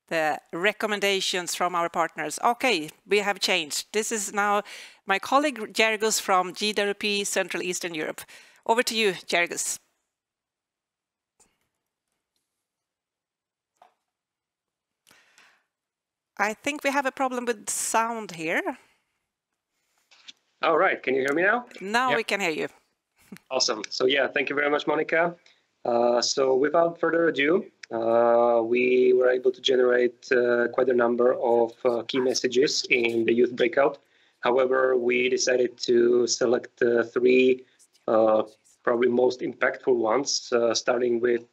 the recommendations from our partners? Okay, we have changed. This is now my colleague Gergus from GWP Central Eastern Europe. Over to you, Gergus. I think we have a problem with sound here. All right, can you hear me now? Now Yep. we can hear you. Awesome. So yeah, thank you very much, Monica. So without further ado, we were able to generate quite a number of key messages in the youth breakout. However, we decided to select 3 probably most impactful ones, starting with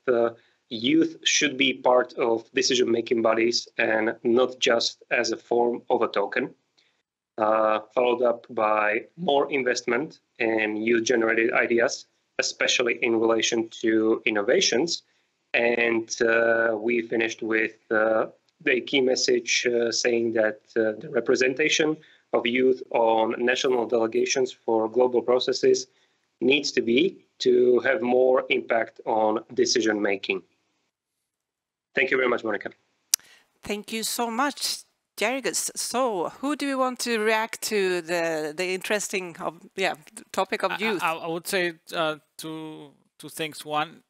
youth should be part of decision-making bodies and not just as a form of a token. Followed up by more investment in youth-generated ideas, especially in relation to innovations. And we finished with the key message saying that the representation of youth on national delegations for global processes needs to be to have more impact on decision-making. Thank you very much, Monica. Thank you so much, Gergus. So who do you want to react to the interesting topic of youth? I would say two things. One,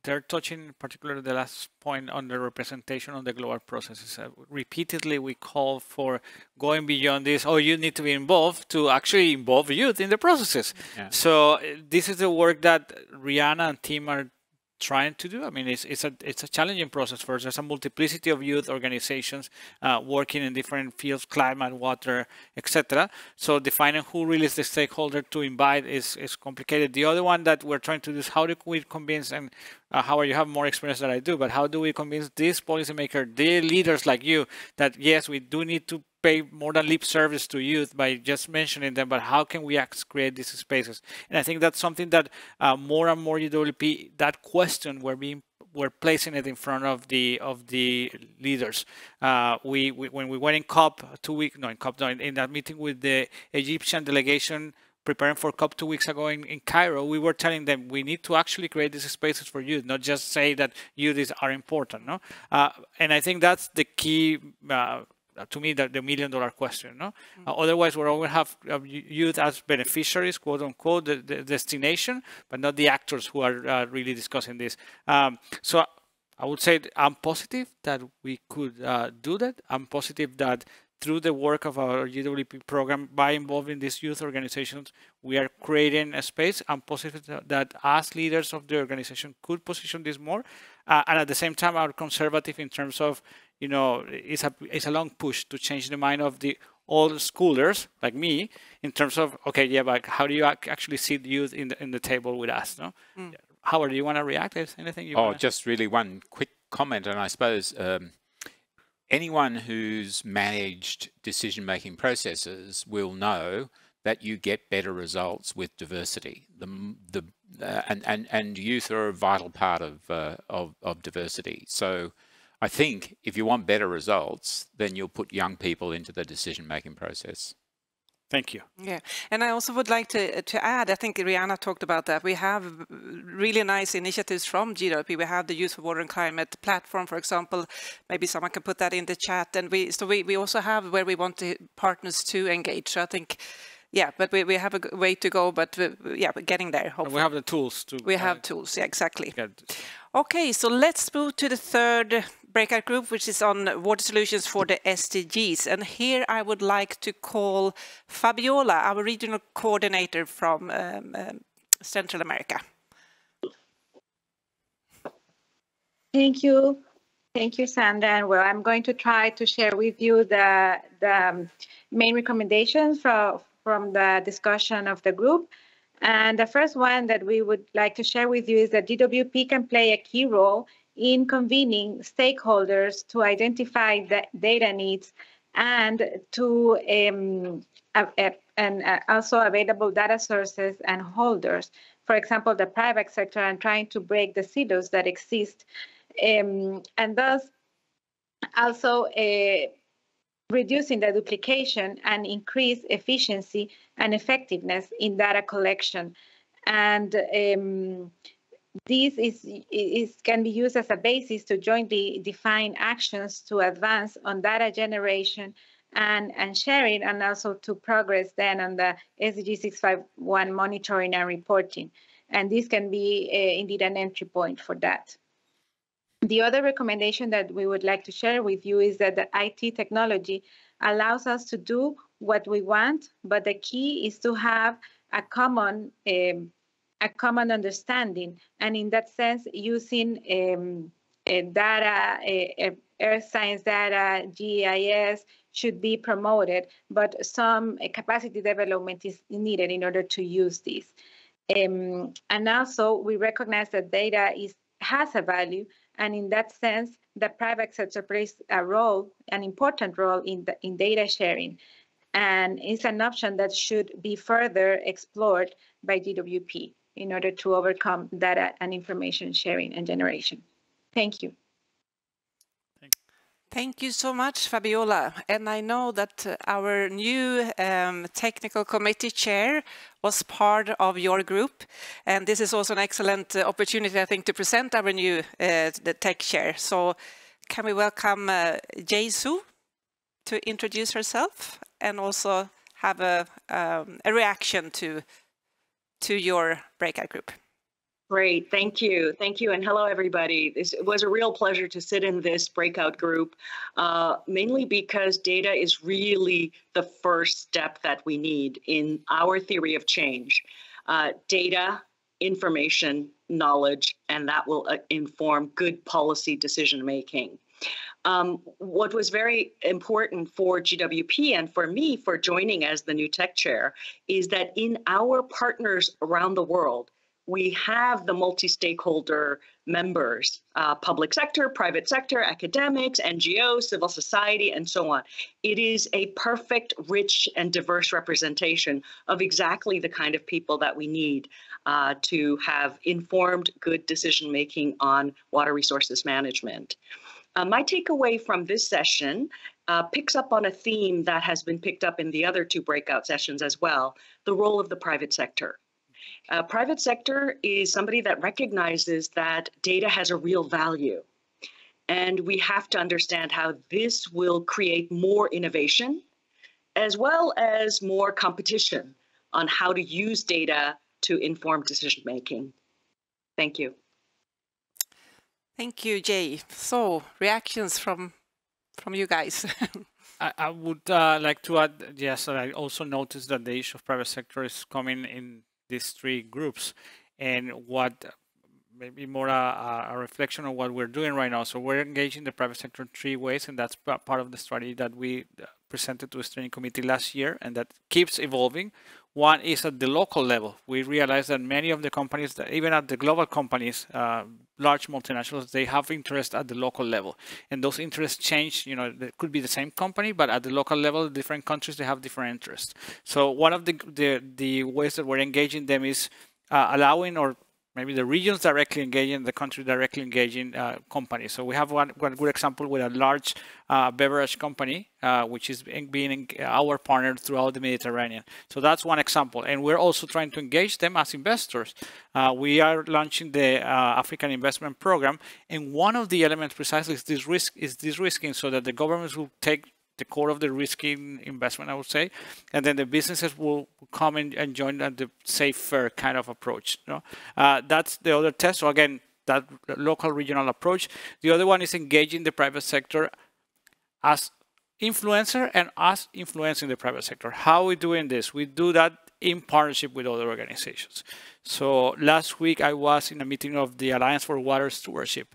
they're touching particularly the last point on the representation of the global processes. Repeatedly, we call for going beyond this, oh, you need to be involved, to actually involve youth in the processes. Yeah. So this is the work that Rihanna and team are trying to do. I mean, it's a challenging process for us. There's a multiplicity of youth organizations working in different fields, climate, water, etc. So defining who really is the stakeholder to invite is complicated. The other one that we're trying to do is how do we convince, and Howard, you have more experience than I do, but how do we convince these policymakers, the leaders like you, that yes, we do need to pay more than lip service to youth by just mentioning them, but how can we create these spaces? And I think that's something that more and more GWP, that question we're placing it in front of the leaders. When we went in COP 2 weeks, in that meeting with the Egyptian delegation preparing for COP 2 weeks ago in Cairo, we were telling them we need to actually create these spaces for youth, not just say that youth are important. No, and I think that's the key. To me, the $1 million question. No, otherwise we're always have youth as beneficiaries, quote unquote, the destination, but not the actors who are really discussing this. So I would say I'm positive that we could do that. I'm positive that through the work of our GWP program, by involving these youth organizations, we are creating a space. I'm positive that as leaders of the organization could position this more, and at the same time are conservative in terms of, you know, it's a long push to change the mind of the old schoolers like me in terms of, okay, yeah, but how do you actually see the youth in the table with us? No, Howard, do you want to react? Is anything you want? Just really one quick comment, and I suppose anyone who's managed decision-making processes will know that you get better results with diversity. And youth are a vital part of diversity. So I think if you want better results, then you'll put young people into the decision-making process. Thank you. Yeah, and I also would like to add, I think Rihanna talked about that. We have really nice initiatives from GWP. We have the Youth for Water and Climate platform, for example. Maybe someone can put that in the chat. And we also have where we want the partners to engage. So I think, yeah, but we have a way to go. But yeah, we're getting there. Hopefully. We have the tools to. We have tools. Yeah, exactly. Okay, so let's move to the third breakout group, which is on water solutions for the SDGs. And here I would like to call Fabiola, our regional coordinator from Central America. Thank you. Thank you, Sandra. And well, I'm going to try to share with you the main recommendations from the discussion of the group. And the first one that we would like to share with you is that GWP can play a key role in convening stakeholders to identify the data needs and to also available data sources and holders. For example, the private sector, and trying to break the silos that exist, and thus also reducing the duplication and increase efficiency and effectiveness in data collection. And this can be used as a basis to jointly define actions to advance on data generation and sharing, and also to progress then on the SDG 651 monitoring and reporting. And this can be indeed an entry point for that. The other recommendation that we would like to share with you is that the IT technology allows us to do what we want, but the key is to have a common understanding. And in that sense, using data, earth science data, GIS should be promoted, but some capacity development is needed in order to use this. And also, we recognize that data has a value, and in that sense, the private sector plays an important role in data sharing, and it's an option that should be further explored by GWP in order to overcome data and information sharing and generation. Thank you. Thank you so much, Fabiola. And I know that our new technical committee chair was part of your group. And this is also an excellent opportunity, I think, to present our new the tech chair. So can we welcome Jae-Soo to introduce herself and also have a reaction to your breakout group. Great, thank you. Thank you, and hello, everybody. It was a real pleasure to sit in this breakout group, mainly because data is really the first step that we need in our theory of change. Data, information, knowledge, and that will inform good policy decision-making. What was very important for GWP and for me for joining as the new tech chair is that in our partners around the world, we have the multi-stakeholder members, public sector, private sector, academics, NGOs, civil society, and so on. It is a perfect, rich, and diverse representation of exactly the kind of people that we need to have informed, good decision-making on water resources management. My takeaway from this session picks up on a theme that has been picked up in the other two breakout sessions as well, the role of the private sector. Private sector is somebody that recognizes that data has a real value. And we have to understand how this will create more innovation, as well as more competition on how to use data to inform decision-making. Thank you. Thank you, Jay. So, reactions from you guys. I would like to add, yes, I also noticed that the issue of private sector is coming in these three groups, and what maybe more a reflection of what we're doing right now. So we're engaging the private sector in three ways, and that's part of the strategy that we presented to the steering committee last year, and that keeps evolving. One is at the local level. We realize that many of the companies, that even at the global companies, large multinationals, they have interest at the local level. And those interests change, it could be the same company, but at the local level, different countries, they have different interests. So one of the ways that we're engaging them is allowing, or maybe the regions directly engaging, the country directly engaging companies. So we have one good example with a large beverage company, which is being our partner throughout the Mediterranean. So that's one example. And we're also trying to engage them as investors. We are launching the African Investment Program. And one of the elements precisely is this risking, so that the governments will take the core of the risky investment, I would say, and then the businesses will come in and join the safe-fair kind of approach. That's the other test. So again, that local regional approach. The other one is engaging the private sector as influencer and us influencing the private sector. How are we doing this? We do that in partnership with other organizations. So last week I was in a meeting of the Alliance for Water Stewardship.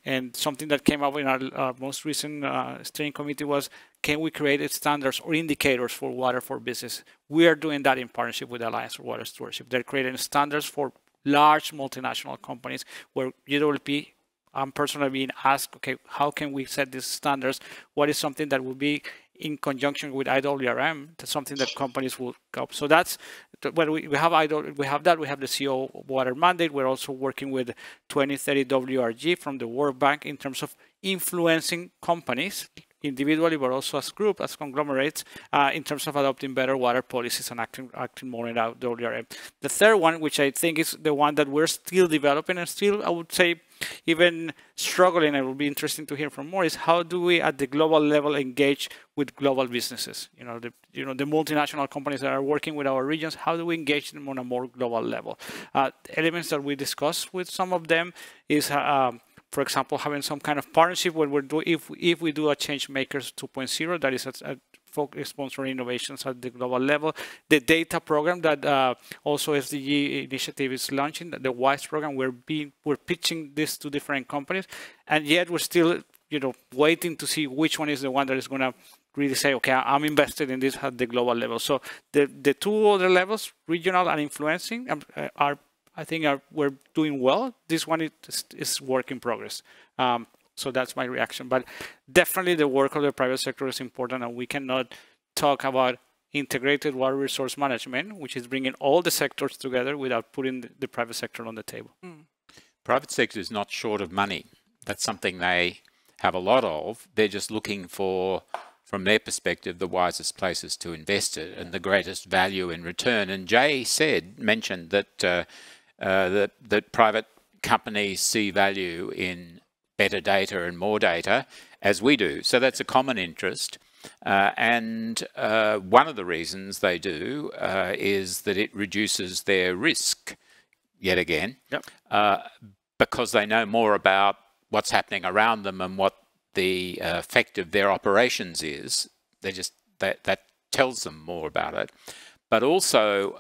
And something that came up in our most recent steering committee was, can we create standards or indicators for water for business? We are doing that in partnership with the Alliance for Water Stewardship. They're creating standards for large multinational companies where GWP, I'm personally being asked, okay, how can we set these standards? What is something that will be in conjunction with IWRM? That's something that companies will go. So that's when we have that. We have the CO Water mandate. We're also working with 2030 WRG from the World Bank in terms of influencing companies individually, but also as group, as conglomerates, in terms of adopting better water policies and acting more in WRM. The third one, which I think is the one that we're still developing and still, I would say, even struggling, and it will be interesting to hear from more, is how do we at the global level engage with global businesses? The multinational companies that are working with our regions, how do we engage them on a more global level? Elements that we discussed with some of them is, for example, having some kind of partnership when we're doing, if we do a Change Makers 2.0, that is a focus sponsoring innovations at the global level. The data program that also SDG initiative is launching, the WISE program, we're pitching this to different companies, and yet we're still waiting to see which one is the one that is going to really say, okay, I'm invested in this at the global level. So the two other levels, regional and influencing, we're doing well. This one is work in progress. So that's my reaction. But definitely the work of the private sector is important, and we cannot talk about integrated water resource management, which is bringing all the sectors together without putting the private sector on the table. Private sector is not short of money. That's something they have a lot of. They're just looking for, from their perspective, the wisest places to invest it and the greatest value in return. And Jay mentioned that that private companies see value in better data and more data, as we do. So that's a common interest. And one of the reasons they do is that it reduces their risk, yet again, because they know more about what's happening around them and what the effect of their operations is. They just that tells them more about it. But also,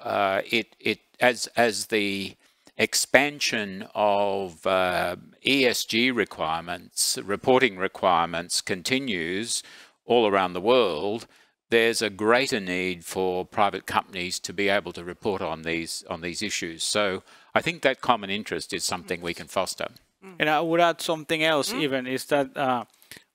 as the expansion of ESG requirements, reporting requirements continues all around the world, there's a greater need for private companies to be able to report on these issues. So I think that common interest is something we can foster. And I would add something else even, is that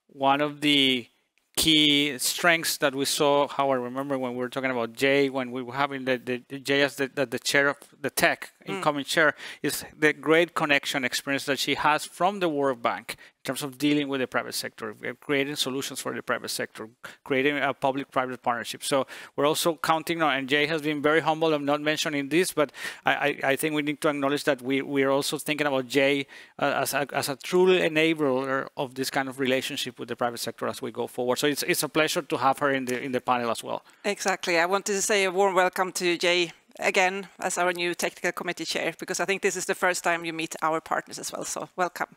one of the key strengths that we saw, how I remember when we were talking about Jay, when we were having Jay as the chair of the tech, incoming chair, is the great connection experience that she has from the World Bank in terms of dealing with the private sector, creating solutions for the private sector, creating a public-private partnership. So we're also counting on, and Jay has been very humble. I'm not mentioning this, but I think we need to acknowledge that we are also thinking about Jay as a truly enabler of this kind of relationship with the private sector as we go forward. So it's a pleasure to have her in the panel as well. Exactly. I wanted to say a warm welcome to Jay again as our new technical committee chair, because I think this is the first time you meet our partners as well. So welcome.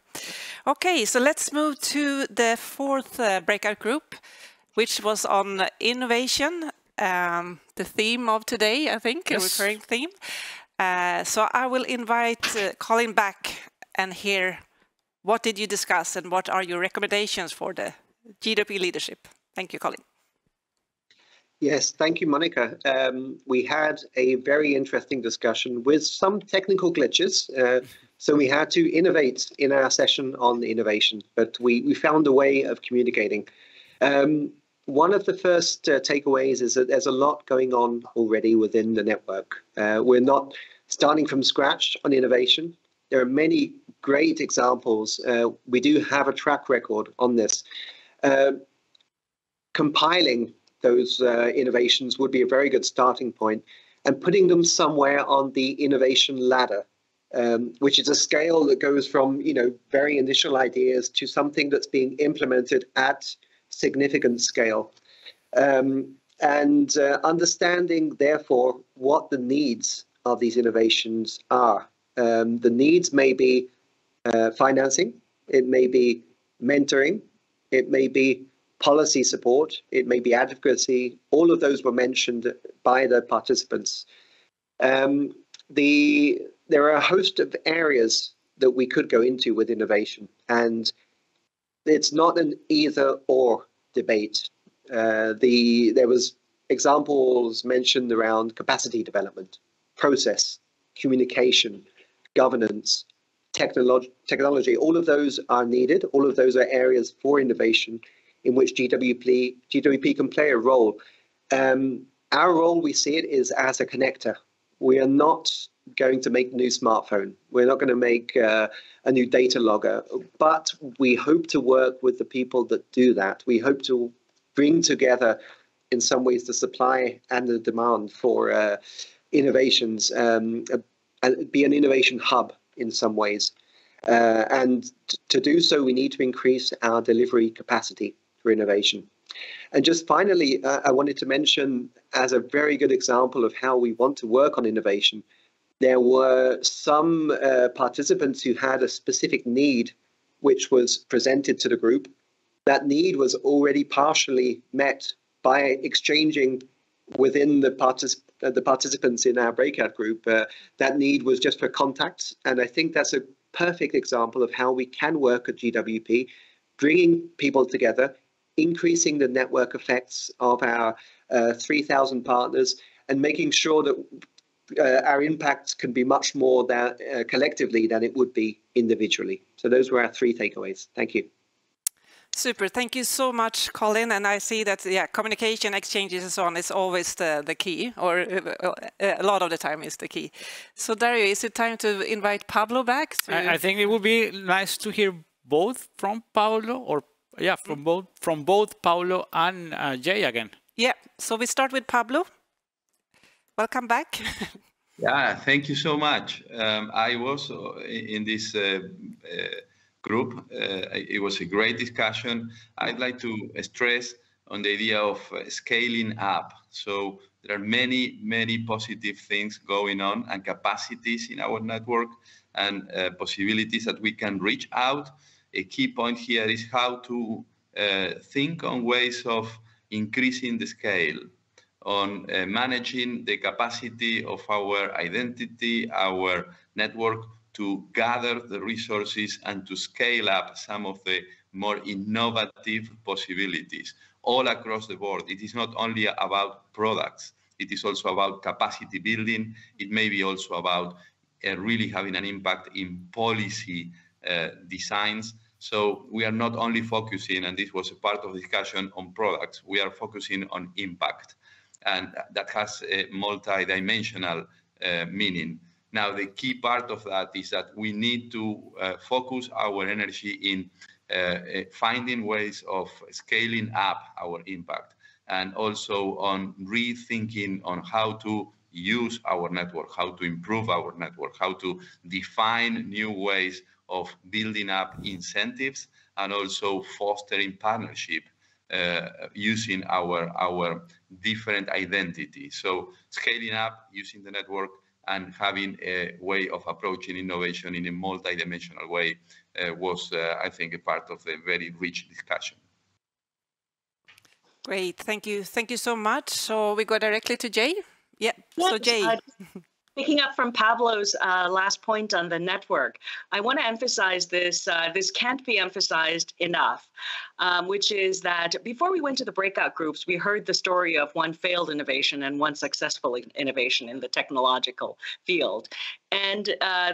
Okay, so let's move to the fourth breakout group, which was on innovation, the theme of today, I think, a recurring theme. So I will invite Colin back and hear what did you discuss and what are your recommendations for the GWP leadership. Thank you, Colin. Yes, thank you, Monica. We had a very interesting discussion with some technical glitches. So we had to innovate in our session on innovation, but we found a way of communicating. One of the first takeaways is that there's a lot going on already within the network. We're not starting from scratch on innovation. There are many great examples. We do have a track record on this. Compiling those innovations would be a very good starting point, and putting them somewhere on the innovation ladder, which is a scale that goes from, very initial ideas to something that's being implemented at significant scale. And understanding, therefore, what the needs of these innovations are. The needs may be financing, it may be mentoring, it may be policy support, it may be advocacy. All of those were mentioned by the participants. There are a host of areas that we could go into with innovation, and it's not an either or debate. There was examples mentioned around capacity development, process, communication, governance, technology. All of those are needed. All of those are areas for innovation in which GWP can play a role. Our role, we see it, is as a connector. We are not going to make a new smartphone. We're not going to make a new data logger, but we hope to work with the people that do that. We hope to bring together, in some ways, the supply and the demand for innovations, and be an innovation hub in some ways. And to do so, we need to increase our delivery capacity for innovation. And just finally, I wanted to mention, as a very good example of how we want to work on innovation, there were some participants who had a specific need which was presented to the group. That need was already partially met by exchanging within the participants in our breakout group. That need was just for contacts. And I think that's a perfect example of how we can work at GWP, bringing people together, increasing the network effects of our 3,000 partners, and making sure that our impact can be much more collectively than it would be individually. So those were our 3 takeaways. Thank you. Super. Thank you so much, Colin. And I see that, communication, exchanges and so on is always the key, or a lot of the time is the key. So Dario, is it time to invite Pablo back? I think it would be nice to hear both from Paulo, or from both Paulo and Jay again. Yeah. So we start with Pablo. Welcome back. Yeah, thank you so much. I was in this group. It was a great discussion. I'd like to stress on the idea of scaling up. So there are many, many positive things going on, and capacities in our network, and possibilities that we can reach out. A key point here is how to think on ways of increasing the scale, on managing the capacity of our identity, our network, to gather the resources and to scale up some of the more innovative possibilities all across the board. It is not only about products, it is also about capacity building. It may be also about really having an impact in policy designs. So we are not only focusing, and this was a part of the discussion, on products, we are focusing on impact. And that has a multi-dimensional meaning. Now, the key part of that is that we need to focus our energy in finding ways of scaling up our impact, and also on rethinking on how to use our network, how to improve our network, how to define new ways of building up incentives, and also fostering partnership using our different identities. So scaling up, using the network, and having a way of approaching innovation in a multidimensional way was, I think, a part of the very rich discussion. Great, thank you so much. So we go directly to Jay. Yeah, so Jay. Picking up from Pablo's last point on the network, I want to emphasize this. This can't be emphasized enough, which is that before we went to the breakout groups, we heard the story of one failed innovation and one successful innovation in the technological field. And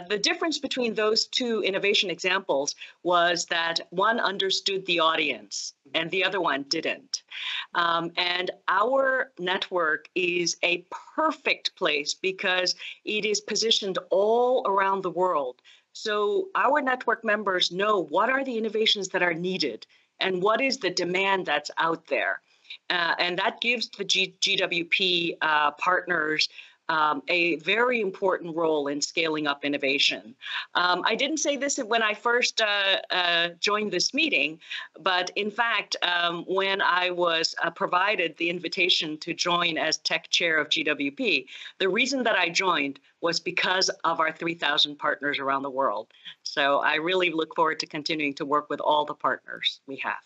the difference between those two innovation examples was that one understood the audience and the other one didn't. And our network is a perfect place because it is positioned all around the world. So our network members know what are the innovations that are needed and what is the demand that's out there. And that gives the GWP partners a very important role in scaling up innovation. I didn't say this when I first joined this meeting, but in fact, when I was provided the invitation to join as tech chair of GWP, the reason that I joined was because of our 3,000 partners around the world. So I really look forward to continuing to work with all the partners we have.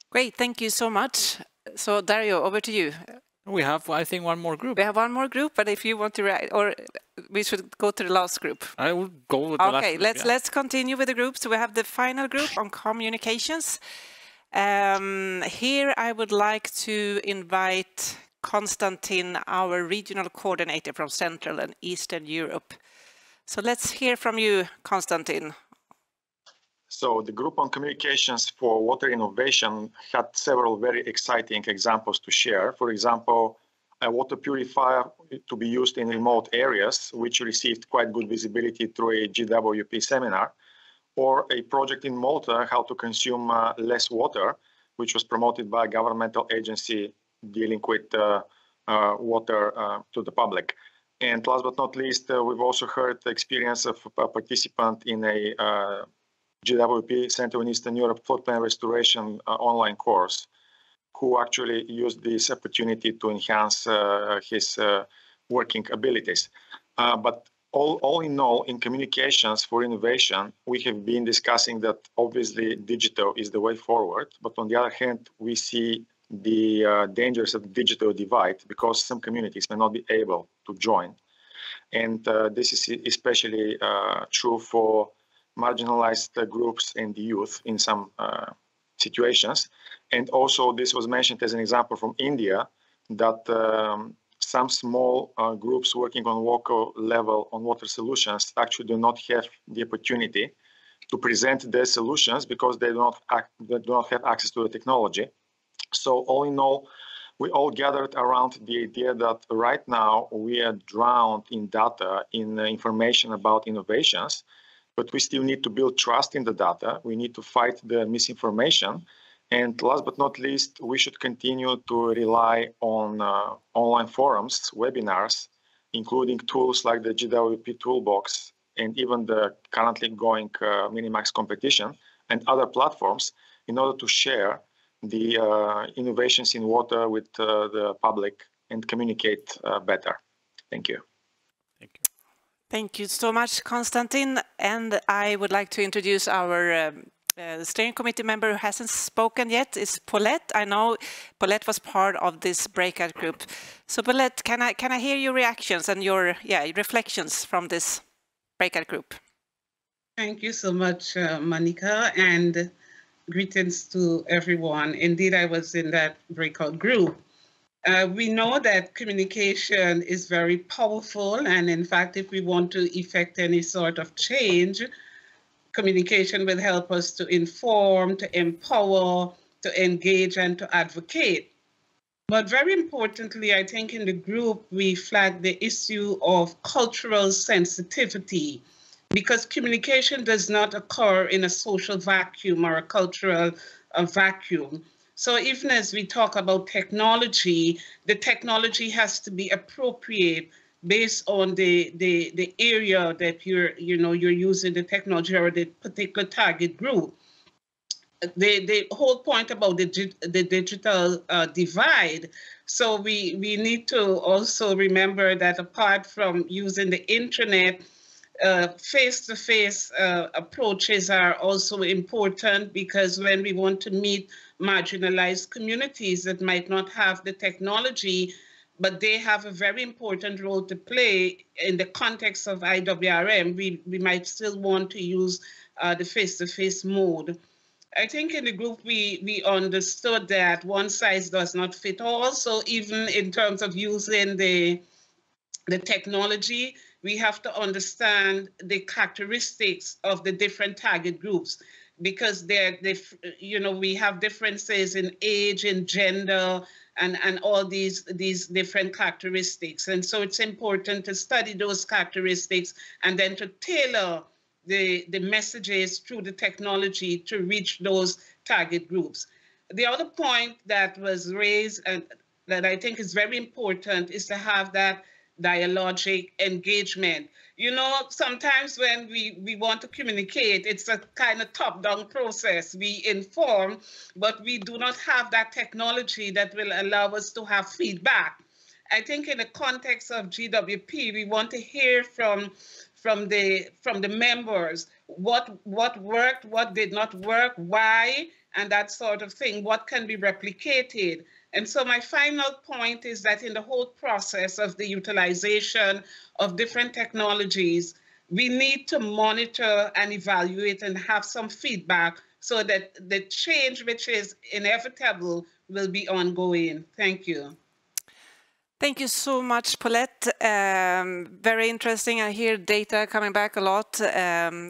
Great, thank you so much. So Dario, over to you. We have, I think, one more group. We have one more group, but if you want to write, or we should go to the last group. I will go with the last group. Okay, let's continue with the group. So we have the final group on communications. Here I would like to invite Konstantin, our regional coordinator from Central and Eastern Europe. So let's hear from you, Konstantin. So the group on communications for water innovation had several very exciting examples to share. For example, a water purifier to be used in remote areas, which received quite good visibility through a GWP seminar, or a project in Malta, how to consume less water, which was promoted by a governmental agency dealing with water to the public. And last but not least, we've also heard the experience of a participant in a GWP Central and Eastern Europe floodplain restoration online course, who actually used this opportunity to enhance his working abilities. But all in all, in communications for innovation, we have been discussing that obviously digital is the way forward. But on the other hand, we see the dangers of the digital divide because some communities may not be able to join. And this is especially true for marginalized groups and youth in some situations. And also this was mentioned as an example from India, that some small groups working on local level on water solutions actually do not have the opportunity to present their solutions because they do not have access to the technology. So all in all, we all gathered around the idea that right now we are drowned in data, in information about innovations, but we still need to build trust in the data. We need to fight the misinformation. And last but not least, we should continue to rely on online forums, webinars, including tools like the GWP Toolbox and even the currently going Minimax competition and other platforms in order to share the innovations in water with the public and communicate better. Thank you. Thank you. Thank you so much, Konstantin. And I would like to introduce our steering committee member who hasn't spoken yet, is Paulette. I know Paulette was part of this breakout group. So Paulette, can I hear your reactions and your reflections from this breakout group? Thank you so much, Monica, and greetings to everyone. Indeed, I was in that breakout group. We know that communication is very powerful, and in fact, if we want to effect any sort of change, communication will help us to inform, to empower, to engage, and to advocate. But very importantly, I think in the group, we flagged the issue of cultural sensitivity, because communication does not occur in a social vacuum or a cultural vacuum. So even as we talk about technology, the technology has to be appropriate based on the area that you're using the technology or the particular target group. The whole point about the digital divide. So we need to also remember that apart from using the internet, face-to-face approaches are also important, because when we want to meet marginalized communities that might not have the technology, but they have a very important role to play in the context of IWRM. We might still want to use the face-to-face mode. I think in the group, we understood that one size does not fit all. So even in terms of using the technology, we have to understand the characteristics of the different target groups, because we have differences in age, in gender, and all these different characteristics. And so it's important to study those characteristics and then to tailor the messages through the technology to reach those target groups. The other point that was raised and that I think is very important is to have that dialogic engagement. You know, sometimes when we want to communicate, it's a kind of top-down process. We inform, but we do not have that technology that will allow us to have feedback. I think in the context of GWP, we want to hear from the members what worked, what did not work, why, and that sort of thing, what can be replicated. And so my final point is that in the whole process of the utilization of different technologies, we need to monitor and evaluate and have some feedback so that the change, which is inevitable, will be ongoing. Thank you. Thank you so much, Paulette. Very interesting. I hear data coming back a lot.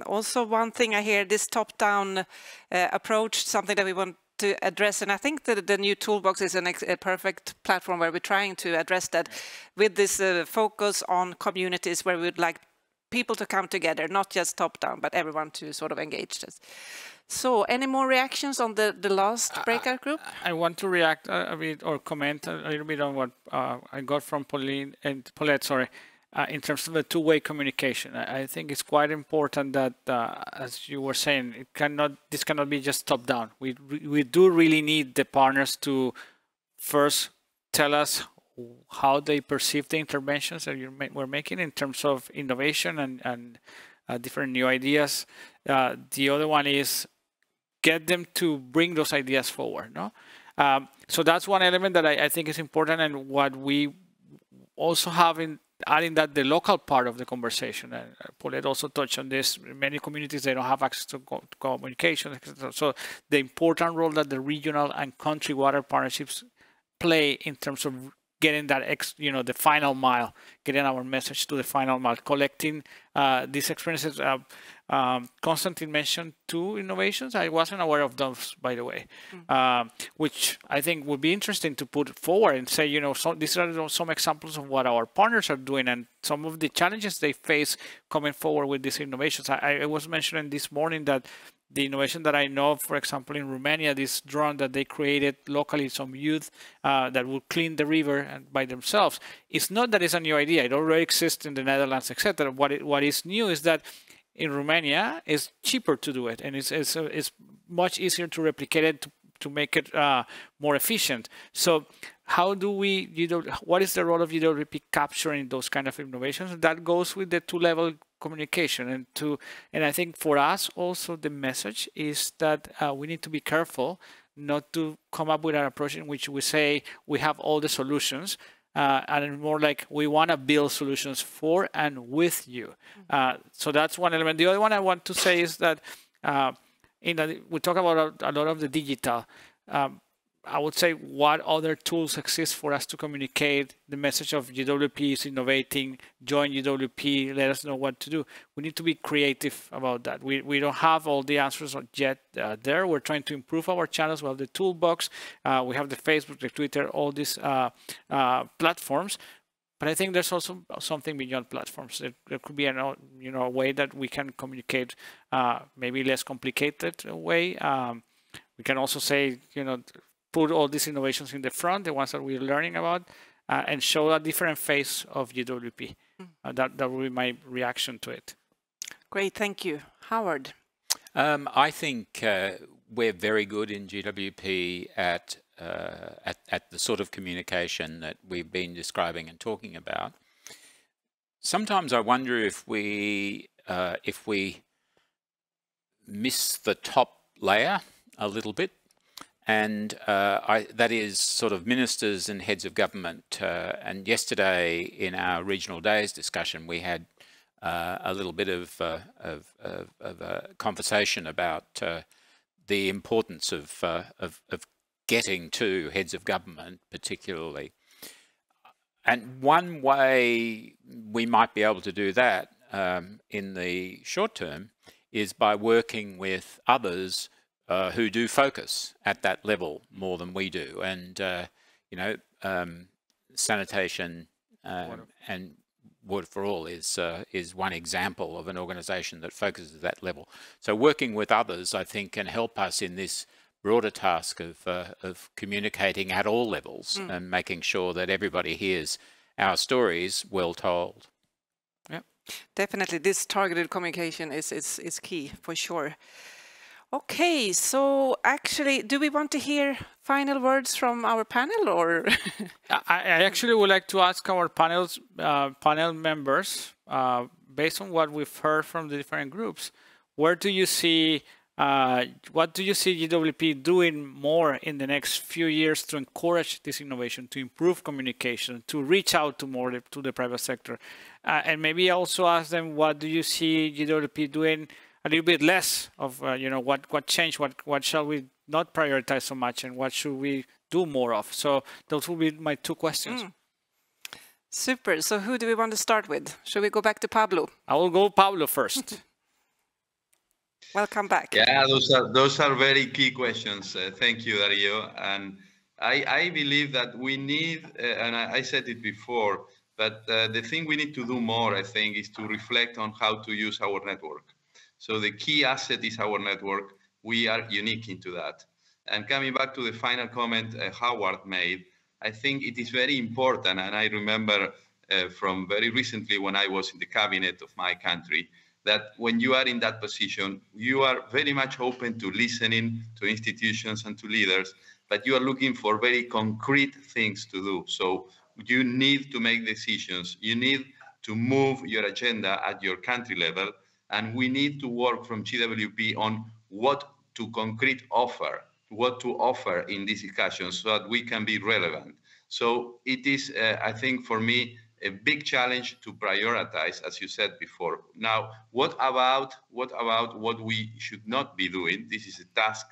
Also, one thing I hear, this top-down approach, something that we want to address, and I think that the new toolbox is a perfect platform where we're trying to address that with this focus on communities where we would like people to come together, not just top-down, but everyone to sort of engage this. So, any more reactions on the last breakout group? I want to react a bit or comment a little bit on what I got from Paulette, sorry, in terms of the two-way communication. I think it's quite important that, as you were saying, this cannot be just top-down. We do really need the partners to first tell us how they perceive the interventions that we're making in terms of innovation and different new ideas. The other one is get them to bring those ideas forward. No, so that's one element that I think is important, and what we also have in adding that the local part of the conversation. And Paulette also touched on this. In many communities, they don't have access to communication, so the important role that the regional and country water partnerships play in terms of getting that, the final mile, getting our message to the final mile, collecting these experiences. Constantine mentioned 2 innovations. I wasn't aware of those, by the way, which I think would be interesting to put forward and say, these are some examples of what our partners are doing and some of the challenges they face coming forward with these innovations. I was mentioning this morning that the innovation that I know, for example, in Romania, this drone that they created locally, some youth that will clean the river by themselves. It's not that it's a new idea. It already exists in the Netherlands, etc. What is new is that in Romania, it's cheaper to do it, and it's much easier to replicate it to make it more efficient. So how do we, what is the role of GWP capturing those kind of innovations? That goes with the 2-level communication, and I think for us also the message is that we need to be careful not to come up with an approach in which we say we have all the solutions, and more like we want to build solutions for and with you. So that's one element. The other one I want to say is that we talk about a lot of the digital. I would say what other tools exist for us to communicate the message of GWP is innovating, join GWP, let us know what to do. We need to be creative about that. We don't have all the answers yet there. We're trying to improve our channels. We have the toolbox, we have the Facebook, the Twitter, all these platforms. But I think there's also something beyond platforms. There could be a way that we can communicate maybe less complicated way. We can also say, put all these innovations in the front, the ones that we're learning about, and show a different face of GWP. That will be my reaction to it. Great, thank you. Howard? I think we're very good in GWP at the sort of communication that we've been describing and talking about. Sometimes I wonder if we miss the top layer a little bit. And that is sort of ministers and heads of government. And yesterday in our regional days discussion, we had a little bit of a conversation about the importance of getting to heads of government, particularly. And one way we might be able to do that in the short term is by working with others who do focus at that level more than we do. And, you know, sanitation and Water for All is one example of an organisation that focuses at that level. So working with others, I think, can help us in this broader task of communicating at all levels and making sure that everybody hears our stories well told. Yeah, definitely. This targeted communication is key for sure. Okay, so actually, do we want to hear final words from our panel, or? I actually would like to ask our panel members, based on what we've heard from the different groups, where do you see, what do you see GWP doing more in the next few years to encourage this innovation, to improve communication, to reach out to more to the private sector, and maybe also ask them, what do you see GWP doing a little bit less of, you know, what changed, what shall we not prioritize so much, and what should we do more of? So those will be my two questions. Super. So who do we want to start with? Should we go back to Pablo? I will go Pablo first. Welcome back. Yeah, those are very key questions. Thank you, Dario. And I believe that we need, and I said it before, but the thing we need to do more, I think, is to reflect on how to use our network. So the key asset is our network. We are unique into that. And coming back to the final comment Howard made, I think it is very important, and I remember from very recently when I was in the cabinet of my country, that when you are in that position, you are very much open to listening to institutions and to leaders, but you are looking for very concrete things to do. So you need to make decisions. You need to move your agenda at your country level, and we need to work from GWP on what to concrete offer, what to offer in these discussions so that we can be relevant. So it is, I think, for me, a big challenge to prioritize, as you said before. Now, what about what we should not be doing? This is a task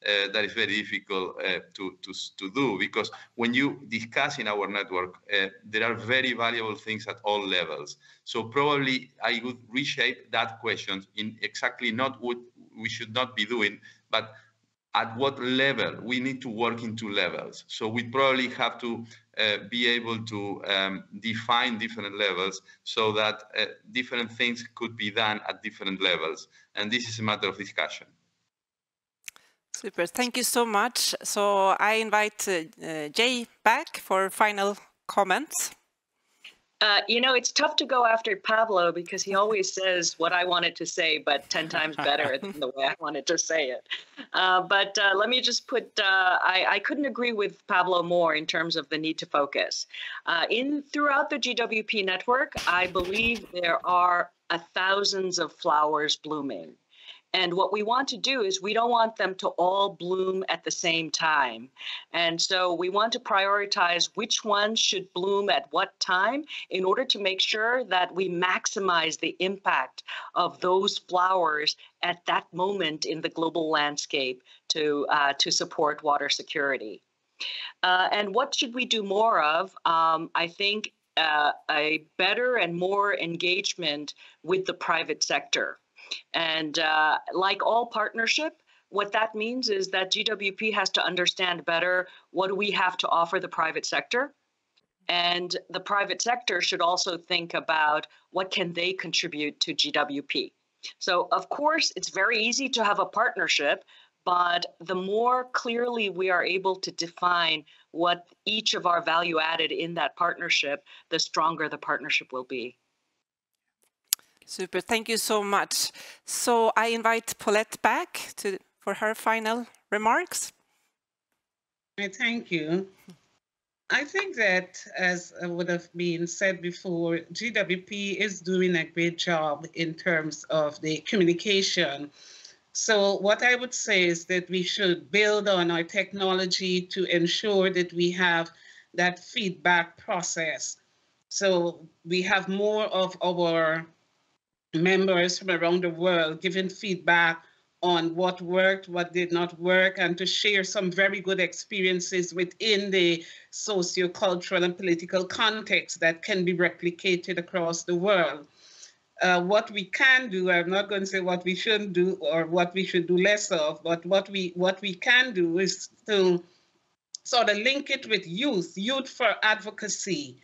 that is very difficult to do, because when you discuss in our network, there are very valuable things at all levels. So probably I would reshape that question in exactly not what we should not be doing, but at what level we need to work into levels. So we probably have to be able to define different levels so that different things could be done at different levels. And this is a matter of discussion. Super, thank you so much. So I invite Jay back for final comments. You know, it's tough to go after Pablo because he always says what I wanted to say, but 10 times better than the way I wanted to say it. But let me just put, I couldn't agree with Pablo more in terms of the need to focus. Throughout the GWP network, I believe there are thousands of flowers blooming. And what we want to do is we don't want them to all bloom at the same time. And so we want to prioritize which ones should bloom at what time in order to make sure that we maximize the impact of those flowers at that moment in the global landscape to support water security. And what should we do more of? I think a better and more engagement with the private sector. And like all partnership, what that means is that GWP has to understand better what do we have to offer the private sector. And the private sector should also think about what can they contribute to GWP. So, of course, it's very easy to have a partnership, but the more clearly we are able to define what each of our value added in that partnership, the stronger the partnership will be. Super, thank you so much. So I invite Paulette back for her final remarks. Thank you. I think that, as would have been said before, GWP is doing a great job in terms of the communication. So what I would say is that we should build on our technology to ensure that we have that feedback process. So we have more of our members from around the world giving feedback on what worked, what did not work, and to share some very good experiences within the socio-cultural and political context that can be replicated across the world. What we can do, I'm not going to say what we shouldn't do or what we should do less of, but what we can do is to sort of link it with youth for advocacy,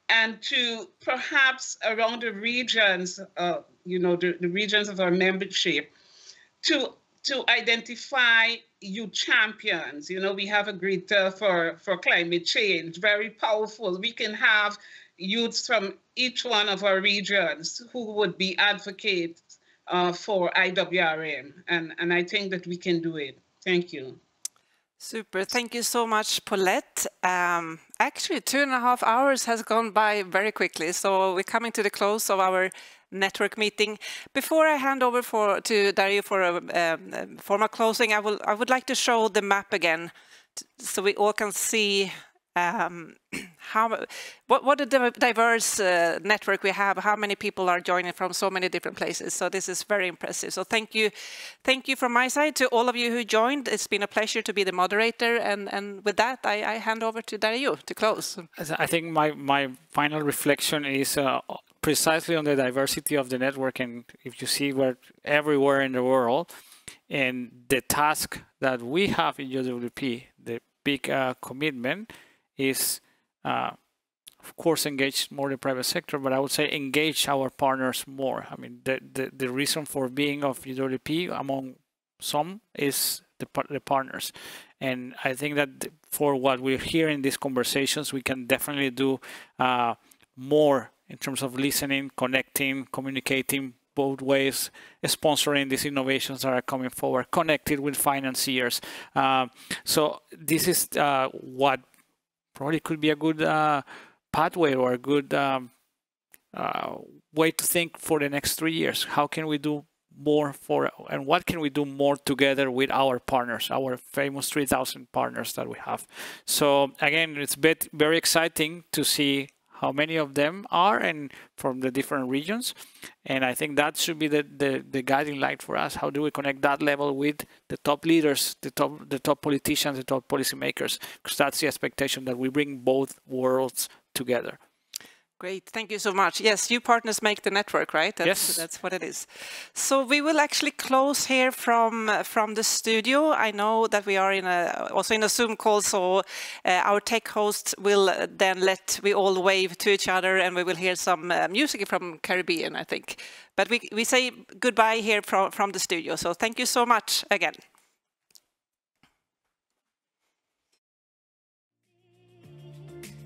and to perhaps around the regions, the regions of our membership, to identify youth champions. We have a grid for climate change, very powerful. We can have youths from each one of our regions who would be advocates for IWRM, and I think that we can do it. Thank you. Super. Thank you so much, Paulette. Actually, 2.5 hours has gone by very quickly, so we're coming to the close of our network meeting. Before I hand over to Dario for a formal closing, I would like to show the map again, so we all can see what a diverse network we have, how many people are joining from so many different places. So this is very impressive. So thank you from my side to all of you who joined. It's been a pleasure to be the moderator, and with that I hand over to Dario to close. I think my final reflection is precisely on the diversity of the network, and if you see we're everywhere in the world, and the task that we have in GWP, the big commitment is, of course, engage more the private sector, but I would say engage our partners more. I mean, the reason for being of GWP among some is the partners. And I think that for what we're hearing in these conversations, we can definitely do more in terms of listening, connecting, communicating both ways, sponsoring these innovations that are coming forward, connected with financiers. So this is what probably could be a good pathway or a good way to think for the next 3 years. How can we do more and what can we do more together with our partners, our famous 3,000 partners that we have? So again, it's very exciting to see how many of them are and from the different regions. And I think that should be the guiding light for us. How do we connect that level with the top leaders, the top politicians, the top policymakers? Because that's the expectation, that we bring both worlds together. Great, thank you so much. Yes, you partners make the network, right? That's what it is. So we will actually close here from the studio. I know that we are also in a Zoom call, so our tech host will then let we all wave to each other, and we will hear some music from Caribbean, I think. But we say goodbye here from the studio. So thank you so much again.